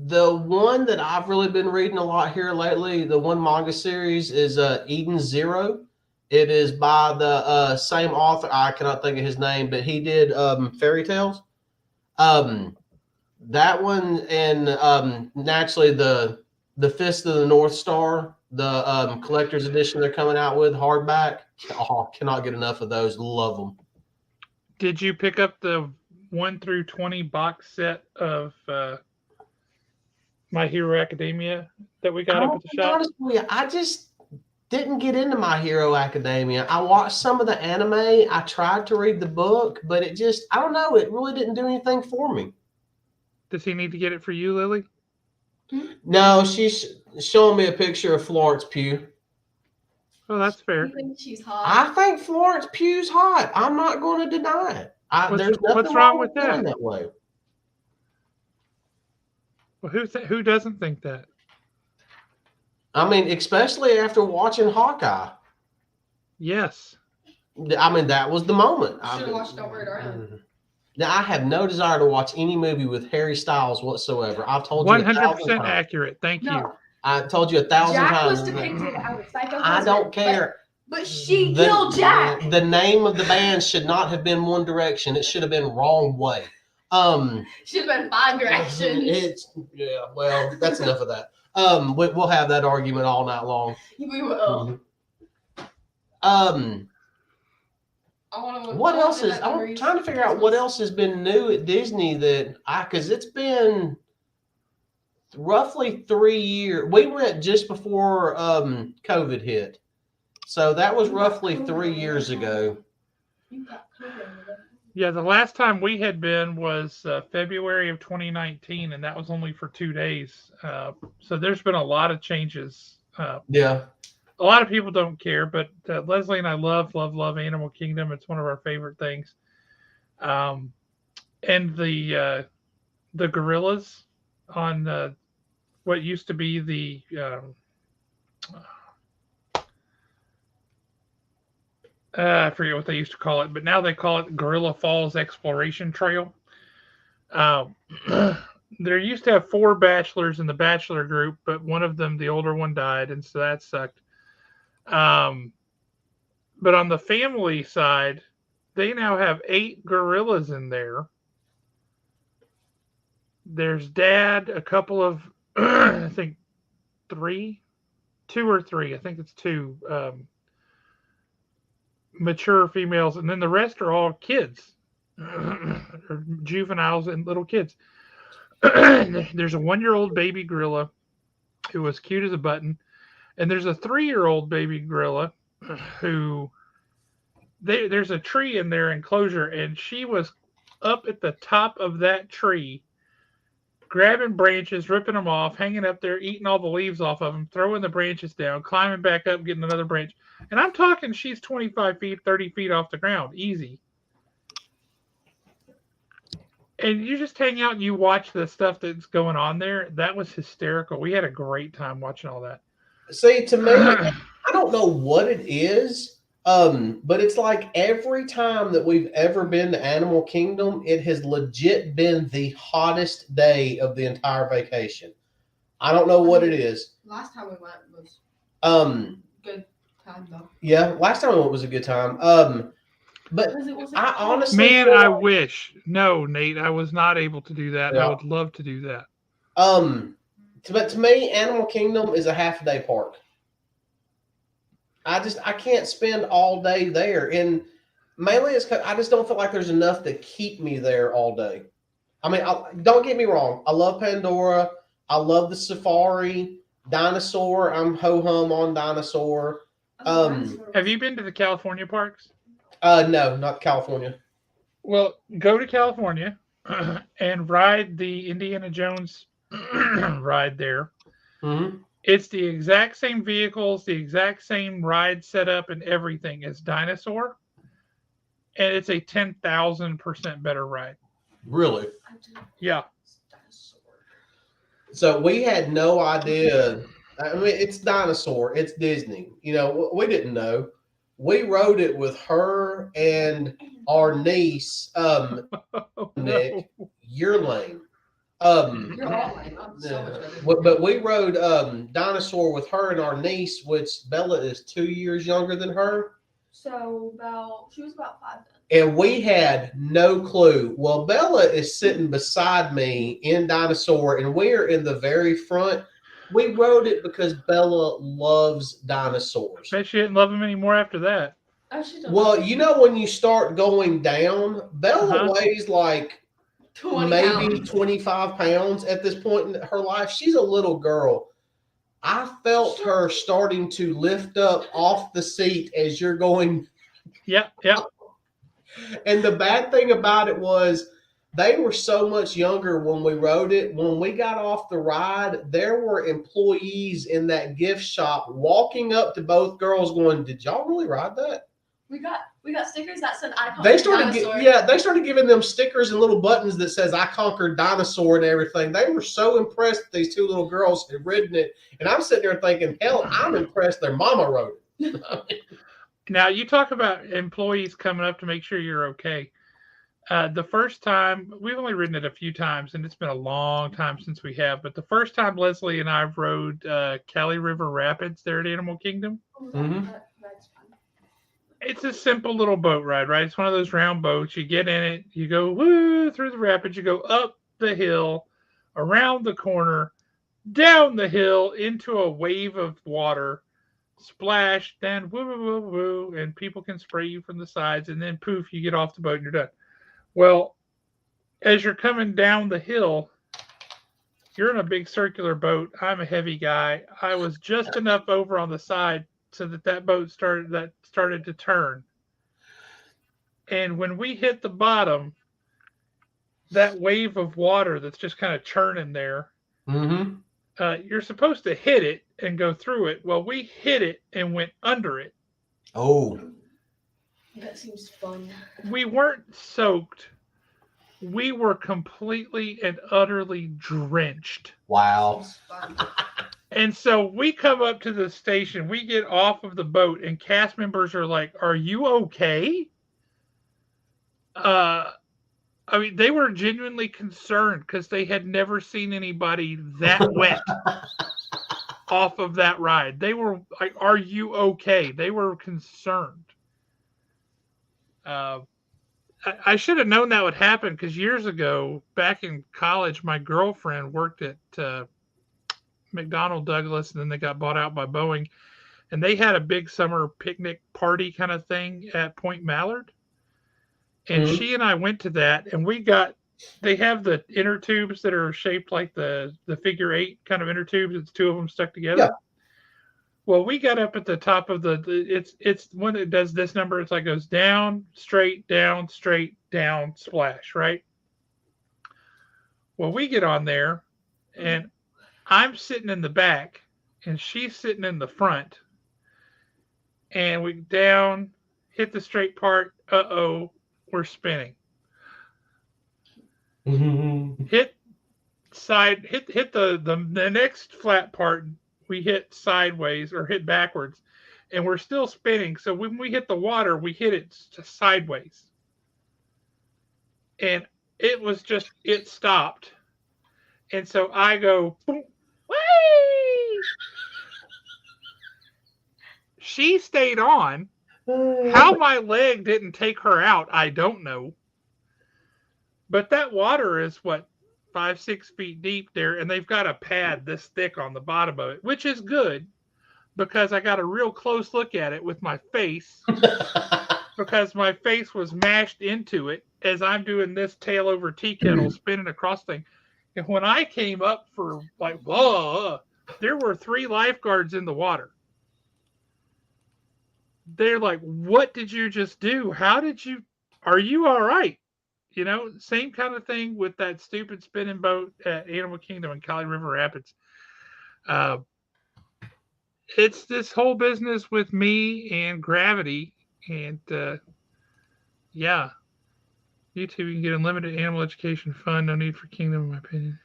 S2: the one that I've really been reading a lot here lately, the one manga series is Eden Zero. It is by the same author. I cannot think of his name, but he did Fairy Tales. That one, and naturally the Fist of the North Star, the collector's edition they're coming out with hardback. Oh, cannot get enough of those. Love them.
S1: Did you pick up the 1 through 20 box set of My Hero Academia that we got up at the shop?
S2: Honestly, I just didn't get into My Hero Academia. I watched some of the anime. I tried to read the book, but it just, I don't know, it really didn't do anything for me.
S1: Does he need to get it for you, Lily?
S2: No, she's showing me a picture of Florence Pugh.
S1: Oh, that's fair.
S3: You think she's hot?
S2: I think Florence Pugh's hot. I'm not going to deny it. There's nothing
S1: what's wrong with
S2: feeling
S1: that?
S2: that way.
S1: Well, who doesn't think that?
S2: I mean, especially after watching Hawkeye.
S1: Yes.
S2: I mean, that was the moment.
S3: Should have watched Don't Wear It Around.
S2: Now, I have no desire to watch any movie with Harry Styles whatsoever. I've told you
S1: 100% accurate. Thank you.
S2: I told you 1,000
S3: Jack
S2: times.
S3: was depicted as a psycho.
S2: I don't care.
S3: But she killed Jack.
S2: The name of the band should not have been One Direction. It should have been Wrong Way.
S3: Should have been Five Directions.
S2: Well, that's enough of that. We'll have that argument all night long.
S3: We will.
S2: What else is? I'm trying to figure out what else has been new at Disney because it's been roughly 3 years. We went just before COVID hit, so that was roughly 3 years ago.
S1: Yeah, the last time we had been was February of 2019, and that was only for 2 days. So there's been a lot of changes.
S2: Yeah.
S1: A lot of people don't care, but Leslie and I love Animal Kingdom. It's one of our favorite things. And the gorillas on what used to be the I forget what they used to call it, but now they call it Gorilla Falls Exploration Trail. There used to have 4 bachelors in the bachelor group, but one of them, the older one, died, and so that sucked. But on the family side, they now have 8 gorillas in there. There's Dad, a couple of, I think 2 or 3. I think it's 2 mature females, and then the rest are all kids, or juveniles and little kids. There's a 1-year-old baby gorilla who was cute as a button. And there's a 3-year-old baby gorilla who there's a tree in their enclosure, and she was up at the top of that tree, grabbing branches, ripping them off, hanging up there, eating all the leaves off of them, throwing the branches down, climbing back up, getting another branch. And I'm talking she's 25 feet, 30 feet off the ground, easy. And you just hang out and you watch the stuff that's going on there. That was hysterical. We had a great time watching all that.
S2: See, to me, I don't know what it is, but it's like every time that we've ever been to Animal Kingdom, it has legit been the hottest day of the entire vacation. I don't know what it is.
S3: Last time we went was good time though.
S2: Yeah, last time we went was a good time. But I honestly,
S1: man, I wish. No, Nate, I was not able to do that.
S2: Yeah.
S1: I would love to do that.
S2: But to me, Animal Kingdom is a half-day park. I can't spend all day there, and mainly it's because I just don't feel like there's enough to keep me there all day. I mean, don't get me wrong. I love Pandora. I love the safari. Dinosaur. I'm ho-hum on Dinosaur.
S1: Have you been to the California parks?
S2: No, not California.
S1: Well, go to California and ride the Indiana Jones ride there.
S2: Mm-hmm.
S1: It's the exact same vehicles, the exact same ride setup and everything as Dinosaur. And it's a 10,000% better ride.
S2: Really?
S1: Yeah.
S2: So we had no idea. I mean, it's Dinosaur. It's Disney. You know, we didn't know. We rode it with her and our niece, Nick, your lane.
S3: You're all lame. I'm so much better.
S2: But we rode Dinosaur with her and our niece, which Bella is 2 years younger than her.
S3: So she was about 5 then.
S2: And we had no clue. Well, Bella is sitting beside me in Dinosaur, and we're in the very front. We rode it because Bella loves dinosaurs.
S1: Bet she didn't love him anymore after that.
S2: Well, you know, when you start going down, Bella weighs like
S3: 20
S2: maybe
S3: pounds.
S2: 25 pounds at this point in her life. She's a little girl. I felt her starting to lift up off the seat as you're going.
S1: Yep.
S2: And the bad thing about it was they were so much younger when we rode it. When we got off the ride, there were employees in that gift shop walking up to both girls going, "Did y'all really ride that?"
S3: We got stickers that said "I
S2: They
S3: conquered
S2: started,
S3: dinosaur."
S2: they started giving them stickers and little buttons that says "I conquered dinosaur" and everything. They were so impressed that these two little girls had ridden it, and I'm sitting there thinking, "Hell, I'm impressed their mama rode it."
S1: Now you talk about employees coming up to make sure you're okay. The first time we've only ridden it a few times, and it's been a long time since we have. But the first time Leslie and I rode Cali River Rapids there at Animal Kingdom,
S3: That's fun.
S1: it's a simple little boat ride, right? It's one of those round boats. You get in it, you go woo through the rapids, you go up the hill, around the corner, down the hill into a wave of water, splash, then woo woo woo woo, and people can spray you from the sides, and then poof, you get off the boat and you're done. Well, as you're coming down the hill, you're in a big circular boat. I'm a heavy guy. I was just enough over on the side so that boat started to turn. And when we hit the bottom, that wave of water that's just kind of churning there,
S2: Mm-hmm.
S1: you're supposed to hit it and go through it. Well, we hit it and went under it.
S2: Oh.
S3: That seems fun.
S1: We weren't soaked. We were completely and utterly drenched.
S2: Wow.
S3: Seems fun.
S1: And so we come up to the station, we get off of the boat, and cast members are like, "Are you okay?" I mean, they were genuinely concerned because they had never seen anybody that wet off of that ride. They were like, "Are you okay?" They were concerned. Uh, I should have known that would happen because years ago, back in college, my girlfriend worked at McDonnell Douglas, and then they got bought out by Boeing, and they had a big summer picnic party kind of thing at Point Mallard. And
S2: Mm-hmm.
S1: she and I went to that, and they have the inner tubes that are shaped like the figure eight kind of inner tubes. It's two of them stuck together.
S2: Yeah.
S1: Well, we got up at the top of it's one that does this number. It's like goes down, straight, splash, right? Well, we get on there, and I'm sitting in the back, and she's sitting in the front, and we down, hit the straight part. Uh-oh, we're spinning.
S2: Mm-hmm.
S1: Hit the next flat part, we hit sideways or hit backwards, and we're still spinning. So when we hit the water, we hit it just sideways, and it stopped. And so I go boom, whee! She stayed on. How my leg didn't take her out, I don't know. But that water is what 5-6 feet deep there, and they've got a pad this thick on the bottom of it, which is good because I got a real close look at it with my face because my face was mashed into it as I'm doing this tail over tea kettle spinning across thing. And when I came up for like, whoa, there were 3 lifeguards in the water. They're like, "What did you just do? Are you all right?" You know, same kind of thing with that stupid spinning boat at Animal Kingdom in Cali River Rapids. Uh, it's this whole business with me and gravity. And yeah, YouTube, you can get unlimited animal education fun. No need for Kingdom, in my opinion.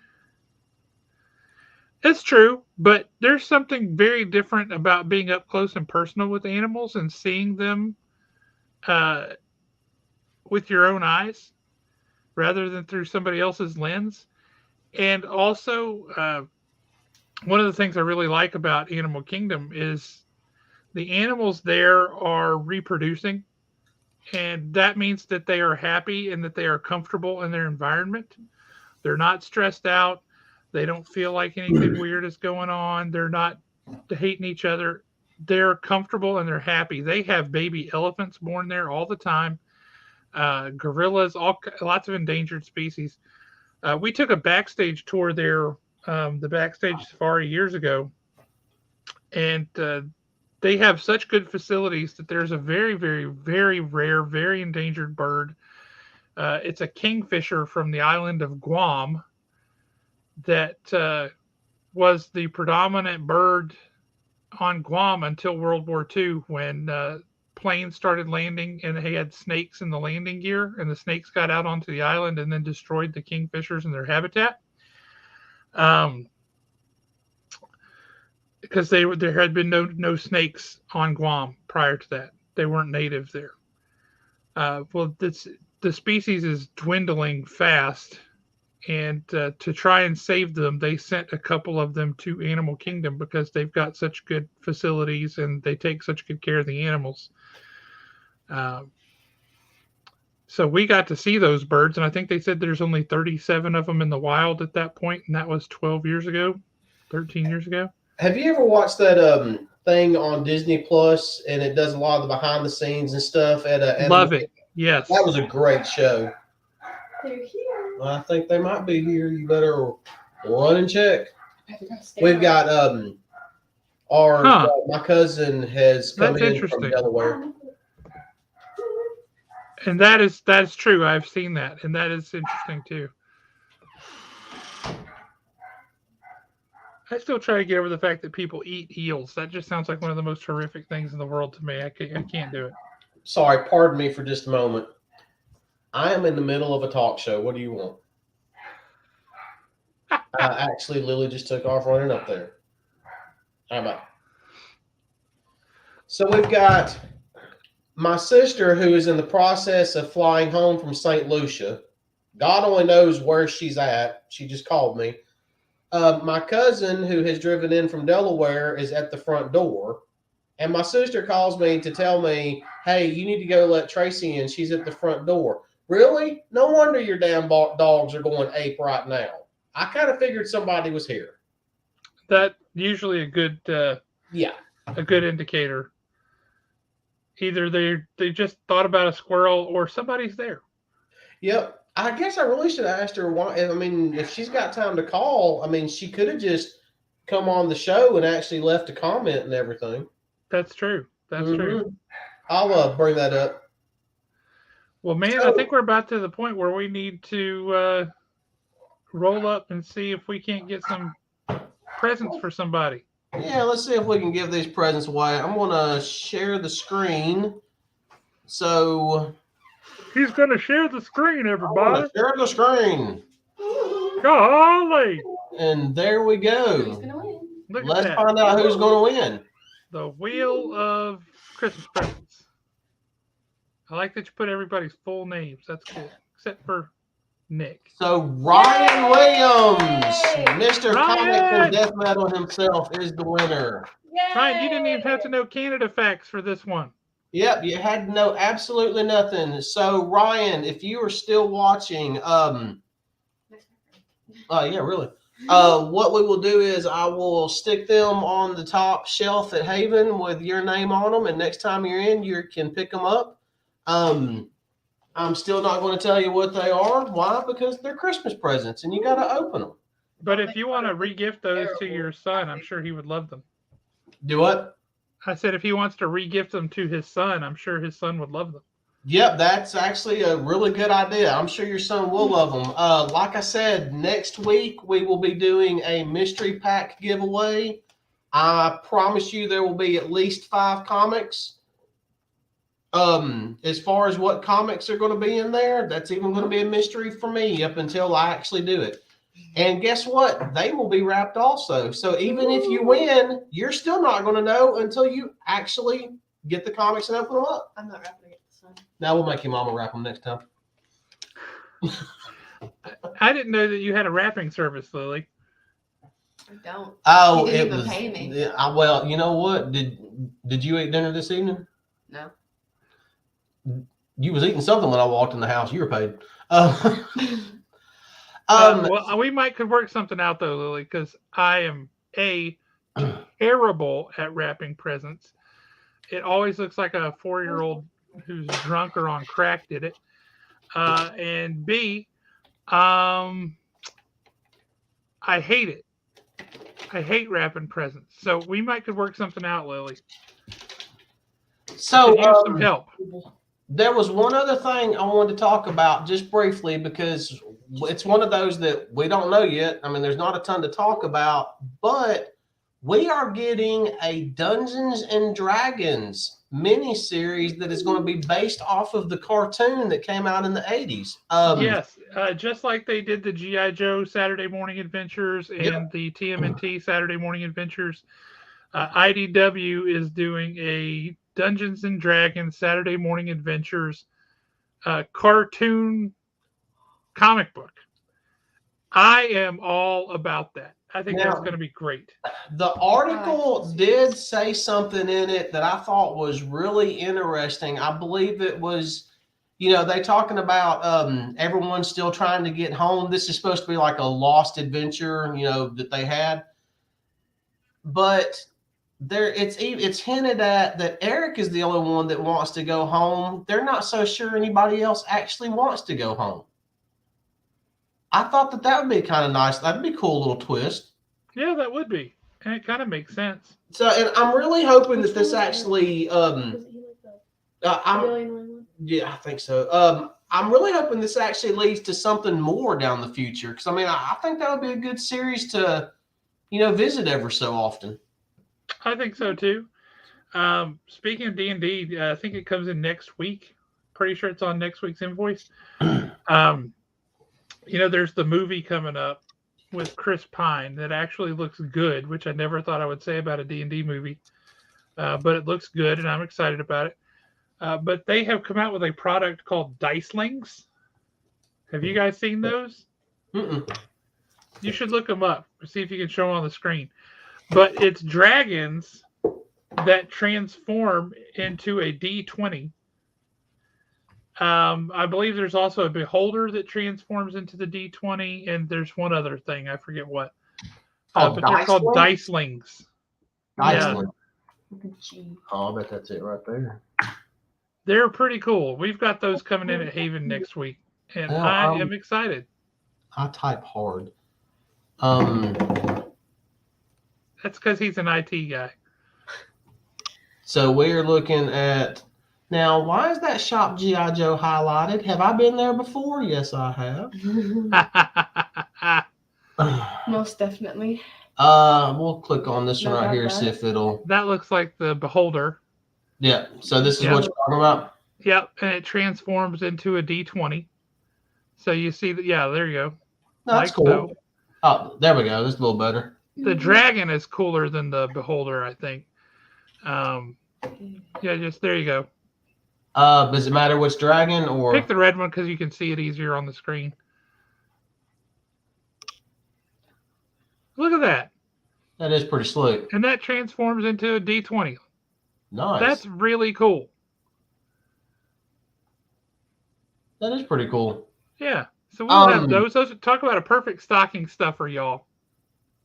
S1: It's true, but there's something very different about being up close and personal with animals and seeing them uh, with your own eyes rather than through somebody else's lens. And also, one of the things I really like about Animal Kingdom is the animals there are reproducing, and that means that they are happy and that they are comfortable in their environment. They're not stressed out. They don't feel like anything weird is going on. They're not hating each other. They're comfortable and they're happy. They have baby elephants born there all the time. Gorillas, lots of endangered species. We took a backstage tour there, the backstage safari years ago, and they have such good facilities that there's a very, very, very rare, very endangered bird. It's a kingfisher from the island of Guam that was the predominant bird on Guam until World War II when planes started landing and they had snakes in the landing gear, and the snakes got out onto the island and then destroyed the kingfishers and their habitat. Because there had been no snakes on Guam prior to that. They weren't native there. The species is dwindling fast, and to try and save them, they sent a couple of them to Animal Kingdom because they've got such good facilities and they take such good care of the animals. So we got to see those birds, and I think they said there's only 37 of them in the wild at that point, and that was 12 years ago, 13 years ago.
S2: Have you ever watched that thing on Disney Plus, and it does a lot of the behind the scenes and stuff?
S1: Love it. Yes.
S2: That was a great show.
S3: They're here.
S2: Well, I think they might be here. You better run and check. We've got my cousin has come in from Delaware.
S1: And that's true. I've seen that, and that is interesting too. I still try to get over the fact that people eat eels. That just sounds like one of the most horrific things in the world to me. I can't do it.
S2: Sorry, pardon me for just a moment. I am in the middle of a talk show. What do you want? Actually, Lily just took off running up there. How about? So we've got my sister who is in the process of flying home from St. Lucia. God only knows where she's at. She just called me. My cousin who has driven in from Delaware is at the front door. And my sister calls me to tell me, hey, you need to go let Tracy in. She's at the front door. Really? No wonder your damn dogs are going ape right now. I kind of figured somebody was here.
S1: That usually a good indicator. Either they just thought about a squirrel or somebody's there.
S2: Yep. I guess I really should have asked her why. I mean, if she's got time to call, I mean, she could have just come on the show and actually left a comment and everything.
S1: That's true. That's true.
S2: I'll bring that up.
S1: Well, man, I think we're about to the point where we need to roll up and see if we can't get some presents for somebody.
S2: Yeah, let's see if we can give these presents away. I'm going to share the screen. So
S1: he's going to share the screen, everybody.
S2: Share the screen.
S1: Golly.
S2: And there we go.
S3: Who's going to win?
S2: Let's find out who's going to win.
S1: The Wheel of Christmas Presents. I like that you put everybody's full names. That's cool. Except for Nick.
S2: So Ryan Williams, Mr. Comic Death Metal himself, is the winner.
S3: Yay!
S1: Ryan, you didn't even have to know Canada facts for this one.
S2: Yep, you had to know absolutely nothing. So Ryan, if you are still watching, yeah, really. What we will do is I will stick them on the top shelf at Haven with your name on them, and next time you're in, you can pick them up. I'm still not going to tell you what they are. Why? Because they're Christmas presents, and you got to open them.
S1: But if you want to re-gift those to your son, I'm sure he would love them.
S2: Do what?
S1: I said if he wants to re-gift them to his son, I'm sure his son would love them.
S2: Yep, that's actually a really good idea. I'm sure your son will love them. Like I said, next week we will be doing a mystery pack giveaway. I promise you there will be at least 5 comics. As far as what comics are going to be in there, that's even going to be a mystery for me up until I actually do it. And guess what? They will be wrapped also. So even if you win, you're still not going to know until you actually get the comics and open them up.
S3: I'm not wrapping it this time.
S2: Now we'll make your mama wrap them next time.
S1: I didn't know that you had a wrapping service, Lily.
S3: I don't.
S2: Oh,
S3: He didn't
S2: it
S3: even
S2: was.
S3: pay me.
S2: Yeah, well, you know what? Did you eat dinner this evening?
S3: No.
S2: You was eating something when I walked in the house. You were paid.
S1: Well, we could work something out though, Lily, because I am terrible at wrapping presents. It always looks like a 4-year-old who's drunk or on crack did it. And B, I hate it. I hate wrapping presents. So we might could work something out, Lily.
S2: So
S1: Could use some help.
S2: there was one other thing I wanted to talk about just briefly because it's one of those that we don't know yet. I mean, there's not a ton to talk about, but we are getting a Dungeons and Dragons mini series that is going to be based off of the cartoon that came out in the 80s.
S1: Yes, just like they did the G.I. Joe Saturday Morning Adventures and
S2: Yep.
S1: the TMNT Saturday Morning Adventures, IDW is doing a Dungeons and Dragons Saturday Morning Adventures cartoon comic book. I am all about that. I think that's going to be great.
S2: The article did say something in it that I thought was really interesting. I believe it was, they talking about everyone's still trying to get home. This is supposed to be like a lost adventure, that they had. But it's hinted at that Eric is the only one that wants to go home. They're not so sure anybody else actually wants to go home. I thought that would be kind of nice. That'd be a cool little twist.
S1: Yeah, that would be. And it kind of makes sense.
S2: So, and I'm really hoping that this actually, I think so. I'm really hoping this actually leads to something more down the future. Because, I think that would be a good series to, visit ever so often.
S1: I think so, too. Speaking of D&D, I think it comes in next week. Pretty sure it's on next week's invoice. There's the movie coming up with Chris Pine that actually looks good, which I never thought I would say about a D&D movie. But it looks good, and I'm excited about it. But they have come out with a product called Dicelings. Have you guys seen those?
S2: Mm-mm.
S1: You should look them up. See if you can show them on the screen. But it's dragons that transform into a D20. I believe there's also a beholder that transforms into the D20, and there's one other thing. I forget what. But they're called Dicelings.
S2: Diceling. Yeah. Oh, I bet that's it right there.
S1: They're pretty cool. We've got those coming in at Haven next week, and I am excited.
S2: I type hard.
S1: That's because he's an IT guy.
S2: So we're looking at now. Why is that Shop G.I. Joe highlighted? Have I been there before? Yes, I have.
S3: Most definitely.
S2: We'll click on this one right here, see if it'll.
S1: That looks like the beholder.
S2: Yeah. So this is what you're talking about.
S1: Yep, and it transforms into a D20. So you see that? Yeah, there you go.
S2: That's cool. So. Oh, there we go. This is a little better.
S1: The dragon is cooler than the beholder, I think. Yeah, just there you go.
S2: Does it matter which dragon or
S1: pick the red one because you can see it easier on the screen. Look at that.
S2: That is pretty slick.
S1: And that transforms into a D20.
S2: Nice.
S1: That's really cool.
S2: That is pretty cool.
S1: Yeah. So we'll have those. Talk about a perfect stocking stuffer, y'all.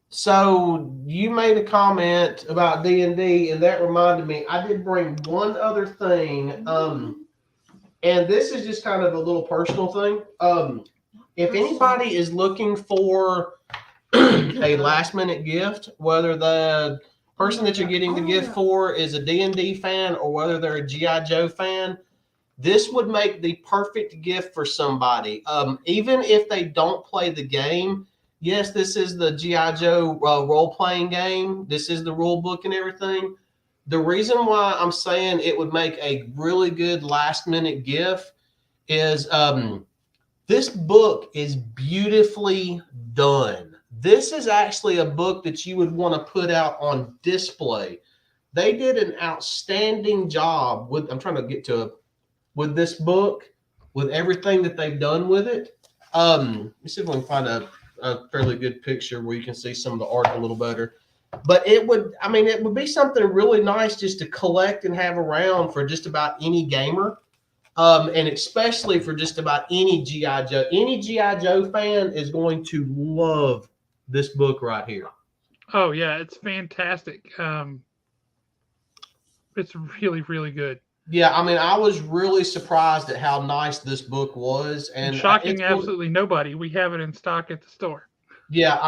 S2: So you made a comment about D&D, and that reminded me. I did bring one other thing, and this is just kind of a little personal thing. If anybody is looking for a last-minute gift, whether the person that you're getting the gift for is a D&D fan or whether they're a G.I. Joe fan, this would make the perfect gift for somebody. Even if they don't play the game. Yes, this is the G.I. Joe role-playing game. This is the rule book and everything. The reason why I'm saying it would make a really good last-minute gift is this book is beautifully done. This is actually a book that you would want to put out on display. They did an outstanding job with, I'm trying to get to with this book, with everything that they've done with it. Let me see if we can find a fairly good picture where you can see some of the art a little better. But it would be something really nice just to collect and have around for just about any gamer. And especially for just about any G.I. Joe. Any G.I. Joe fan is going to love this book right here.
S1: Oh, yeah, it's fantastic. It's really, really good.
S2: Yeah, I was really surprised at how nice this book was. And
S1: shocking absolutely nobody. We have it in stock at the store.
S2: Yeah,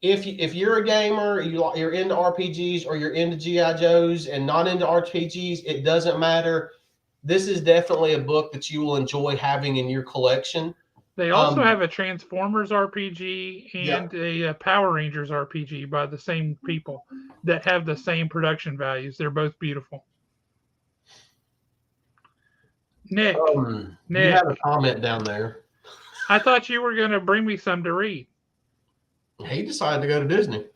S2: if you're a gamer, you're into RPGs or you're into GI Joes and not into RPGs, it doesn't matter. This is definitely a book that you will enjoy having in your collection.
S1: They also have a Transformers RPG
S2: Yeah.
S1: and a Power Rangers RPG by the same people that have the same production values. They're both beautiful. Nick,
S2: You
S1: Nick,
S2: have a comment down there.
S1: I thought you were going to bring me some to read.
S2: He decided to go to Disney.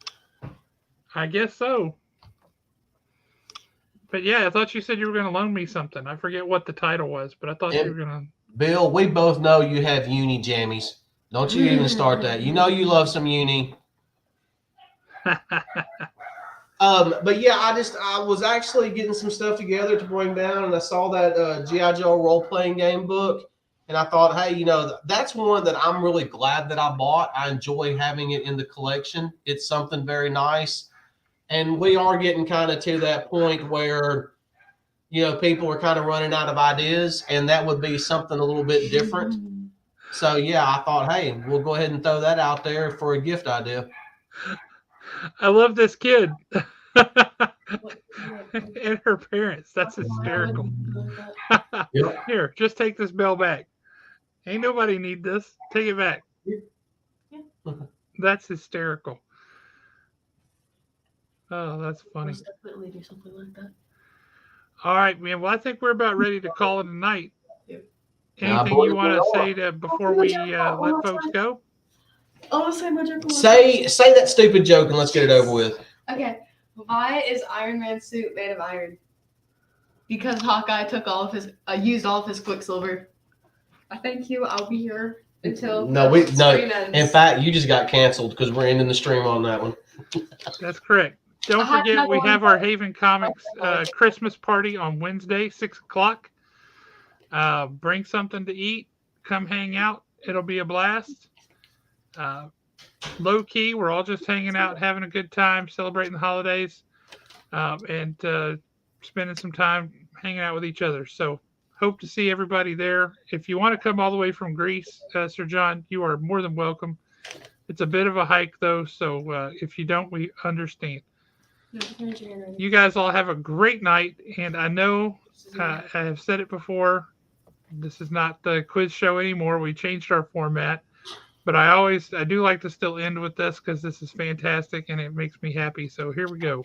S1: I guess so. But yeah, I thought you said you were going to loan me something. I forget what the title was, but I thought you were going to.
S2: Bill, we both know you have uni jammies. Don't you even start that. You know you love some uni. But yeah, I was actually getting some stuff together to bring down, and I saw that G.I. Joe role-playing game book, and I thought, hey, that's one that I'm really glad that I bought. I enjoy having it in the collection. It's something very nice. And we are getting kind of to that point where, people are kind of running out of ideas, and that would be something a little bit different. So, yeah, I thought, hey, we'll go ahead and throw that out there for a gift idea.
S1: I love this kid. And her parents. That's hysterical.
S2: Yep.
S1: Here, just take this bell back. Ain't nobody need this. Take it back. That's hysterical. Oh, that's funny.
S3: Let's definitely do something like that.
S1: All right, man. Well, I think we're about ready to call it a night.
S3: Yep.
S1: Anything you want to say before we let folks go?
S3: I want to say my joke.
S2: Say that stupid joke and let's get it over with.
S3: Okay. Why is Iron Man's suit made of iron? Because Hawkeye took used all of his Quicksilver. Thank you. I'll be here until stream ends.
S2: In fact, you just got canceled because we're ending the stream on that one.
S1: That's correct. Don't forget, we have our Haven Comics Christmas party on Wednesday, 6:00. Bring something to eat. Come hang out. It'll be a blast. Low key, we're all just hanging out, having a good time, celebrating the holidays, and spending some time hanging out with each other. So hope to see everybody there. If you want to come all the way from Greece, Sir John, you are more than welcome. It's a bit of a hike, though, so if you don't, we understand. You guys all have a great night, and I know I have said it before, this is not the quiz show anymore. We changed our format, but I do like to still end with this because this is fantastic, and it makes me happy. So here we go.